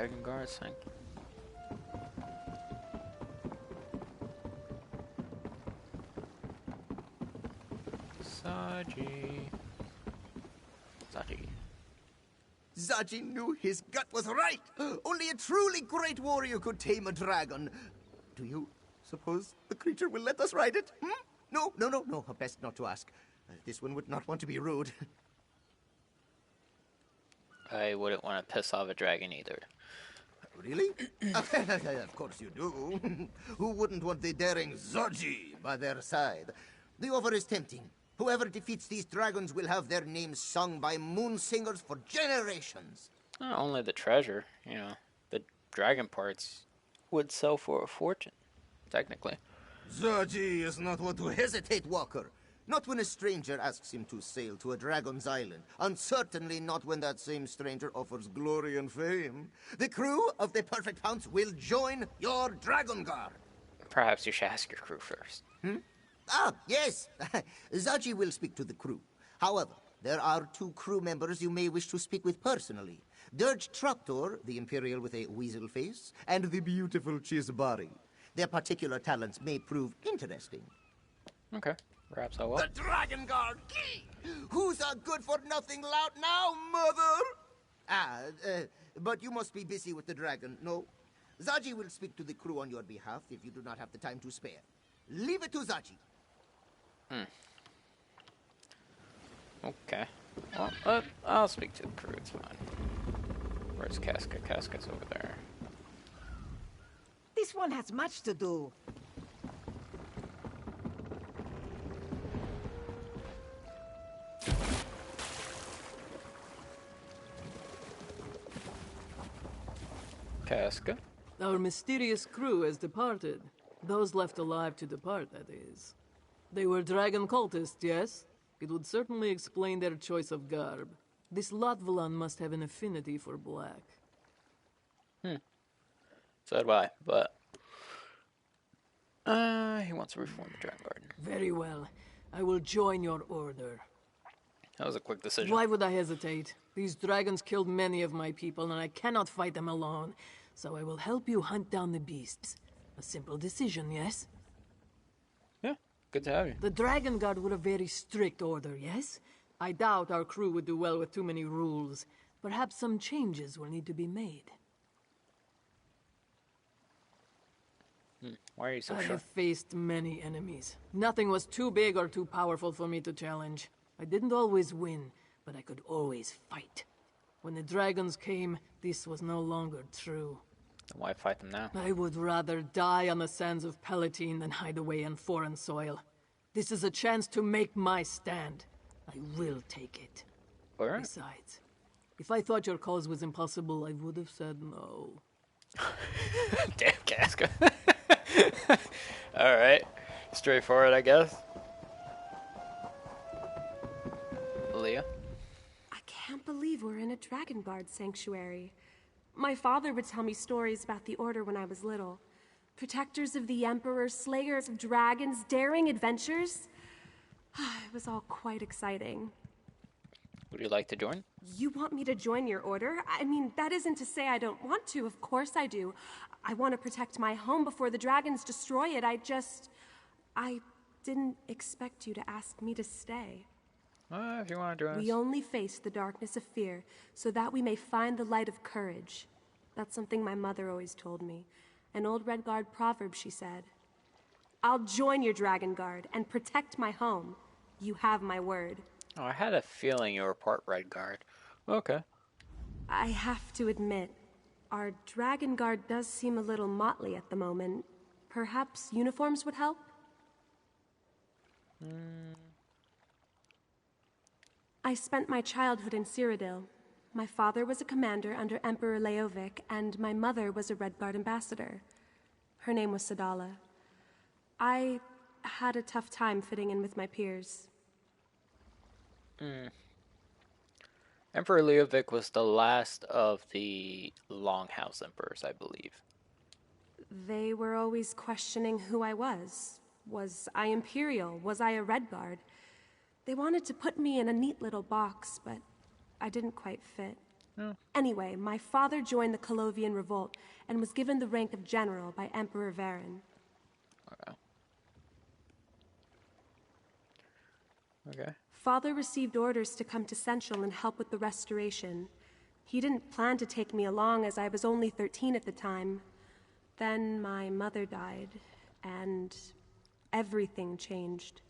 Dragon Guard thing. Zaji. Zaji knew his gut was right. Only a truly great warrior could tame a dragon. Do you suppose the creature will let us ride it? Hmm? No. Best not to ask. This one would not want to be rude. I wouldn't want to piss off a dragon either. Really? Of course you do. Who wouldn't want the daring Zaji by their side? The offer is tempting. Whoever defeats these dragons will have their names sung by moon singers for generations. Not only the treasure, you know, the dragon parts would sell for a fortune, technically. Zaji is not one to hesitate, Walker. Not when a stranger asks him to sail to a dragon's island, and certainly not when that same stranger offers glory and fame. The crew of the Perfect Pounce will join your Dragon Guard. Perhaps you should ask your crew first. Ah, yes. Zaji will speak to the crew. However, there are 2 crew members you may wish to speak with personally. Dirge Traptor, the Imperial with a weasel face, and the beautiful Chisbari. Their particular talents may prove interesting. Okay, perhaps I will. The Dragon Guard key! Who's a good-for-nothing lout now, mother? But you must be busy with the dragon, no? Zaji will speak to the crew on your behalf if you do not have the time to spare. Leave it to Zaji. Okay. Well, I'll speak to the crew, it's fine. Where's Casca? Casca's over there. This one has much to do. Casca? Our mysterious crew has departed. Those left alive to depart, that is. They were dragon cultists, yes? It would certainly explain their choice of garb. This Latvalan must have an affinity for black. So do I, but... he wants to reform the Dragon Guard. Very well. I will join your order. That was a quick decision. Why would I hesitate? These dragons killed many of my people, and I cannot fight them alone. So I will help you hunt down the beasts. A simple decision, yes? Yeah, good to have you. The Dragon Guard were a very strict order, yes? I doubt our crew would do well with too many rules. Perhaps some changes will need to be made. Why are you so I sure? have faced many enemies. Nothing was too big or too powerful for me to challenge. I didn't always win, but I could always fight. When the dragons came, this was no longer true. Then why fight them now? I would rather die on the sands of Palatine than hide away in foreign soil. This is a chance to make my stand. I will take it. Alright. Besides, if I thought your cause was impossible, I would have said no. Damn, Casca. Alright. Straightforward, I guess. Leah? I can't believe we're in a Dragon Guard sanctuary. My father would tell me stories about the Order when I was little. Protectors of the Emperor, slayers of dragons, daring adventures. It was all quite exciting. Would you like to join? You want me to join your order? I mean, that isn't to say I don't want to. Of course I do. I want to protect my home before the dragons destroy it. I didn't expect you to ask me to stay. If you want to join us. We only face the darkness of fear so that we may find the light of courage. That's something my mother always told me. An old Red Guard proverb, she said. I'll join your Dragon Guard and protect my home. You have my word. Oh, I had a feeling you were part Red Guard. Okay. I have to admit, our Dragon Guard does seem a little motley at the moment. Perhaps uniforms would help? I spent my childhood in Cyrodiil. My father was a commander under Emperor Leovic, and my mother was a Red Guard ambassador. Her name was Sadala. I had a tough time fitting in with my peers. Emperor Leovic was the last of the Longhouse Emperors, I believe. They were always questioning who I was. Was I Imperial? Was I a Red Guard? They wanted to put me in a neat little box, but I didn't quite fit. Anyway, my father joined the Colovian revolt and was given the rank of general by Emperor Varen. Okay. Father received orders to come to Central and help with the restoration. He didn't plan to take me along as I was only 13 at the time. Then my mother died, and everything changed.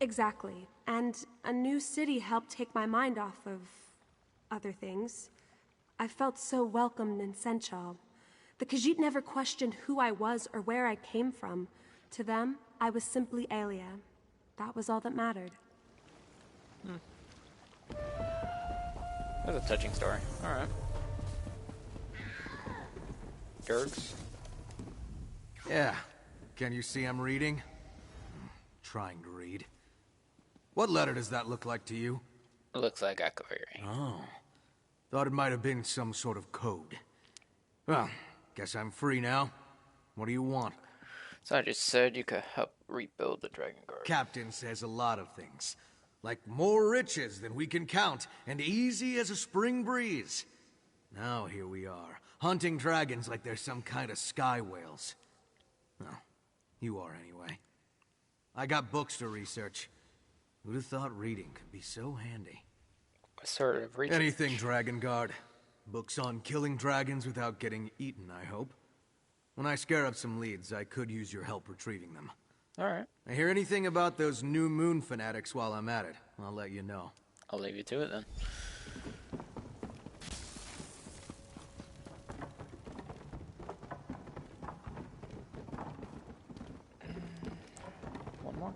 Exactly. And a new city helped take my mind off of other things. I felt so welcomed in Senchal. The Khajiit never questioned who I was or where I came from. To them, I was simply Aelia. That was all that mattered. That's a touching story. Alright. Dirks? Yeah. Can you see I'm reading? Trying to read. What letter does that look like to you? It looks like Akaviri. Oh. Thought it might have been some sort of code. Well, guess I'm free now. What do you want? So I just said you could help rebuild the Dragon Guard. Captain says a lot of things. Like more riches than we can count, and easy as a spring breeze. Now here we are, hunting dragons like they're some kind of sky whales. Well, you are anyway. I got books to research. Who'd have thought reading could be so handy? What sort of research? Anything Dragon Guard. Books on killing dragons without getting eaten, I hope. When I scare up some leads, I could use your help retrieving them. Alright. I hear anything about those New Moon fanatics while I'm at it, I'll let you know. I'll leave you to it then. One more.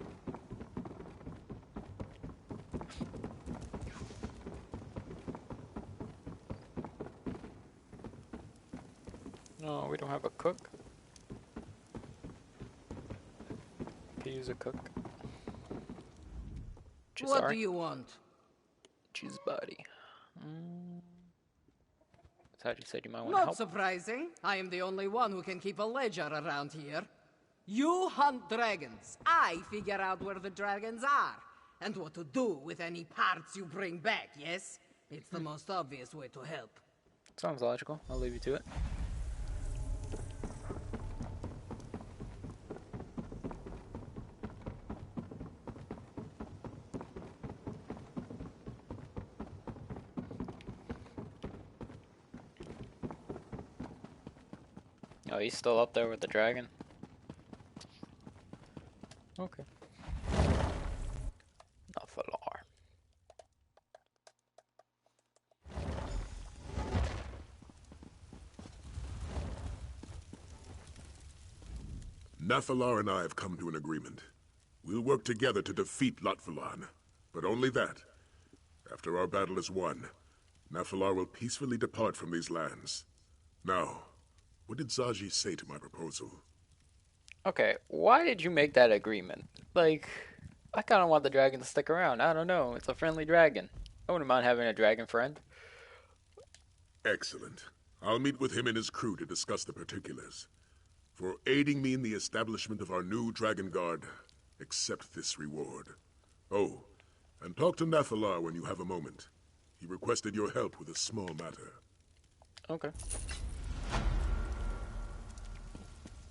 No, we don't have a cook. Could use a cook. What do you want? Cheese body. Thought you said you might want to help. Not surprising. I am the only one who can keep a ledger around here. You hunt dragons. I figure out where the dragons are and what to do with any parts you bring back, yes? It's the most obvious way to help. Sounds logical. I'll leave you to it. Oh, he's still up there with the dragon? Okay. Nephilar. Nephilar and I have come to an agreement. We'll work together to defeat Lotfalan, but only that. After our battle is won, Nephilar will peacefully depart from these lands. Now, what did Zaji say to my proposal? Okay, why did you make that agreement? Like, I kind of want the dragon to stick around. I don't know. It's a friendly dragon. I wouldn't mind having a dragon friend. Excellent. I'll meet with him and his crew to discuss the particulars. For aiding me in the establishment of our new Dragon Guard, accept this reward. Oh, and talk to Nephilar when you have a moment. He requested your help with a small matter. Okay.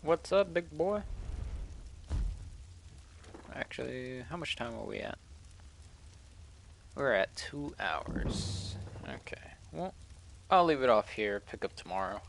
What's up, big boy? Actually, how much time are we at? We're at 2 hours. Okay. Well, I'll leave it off here. Pick up tomorrow.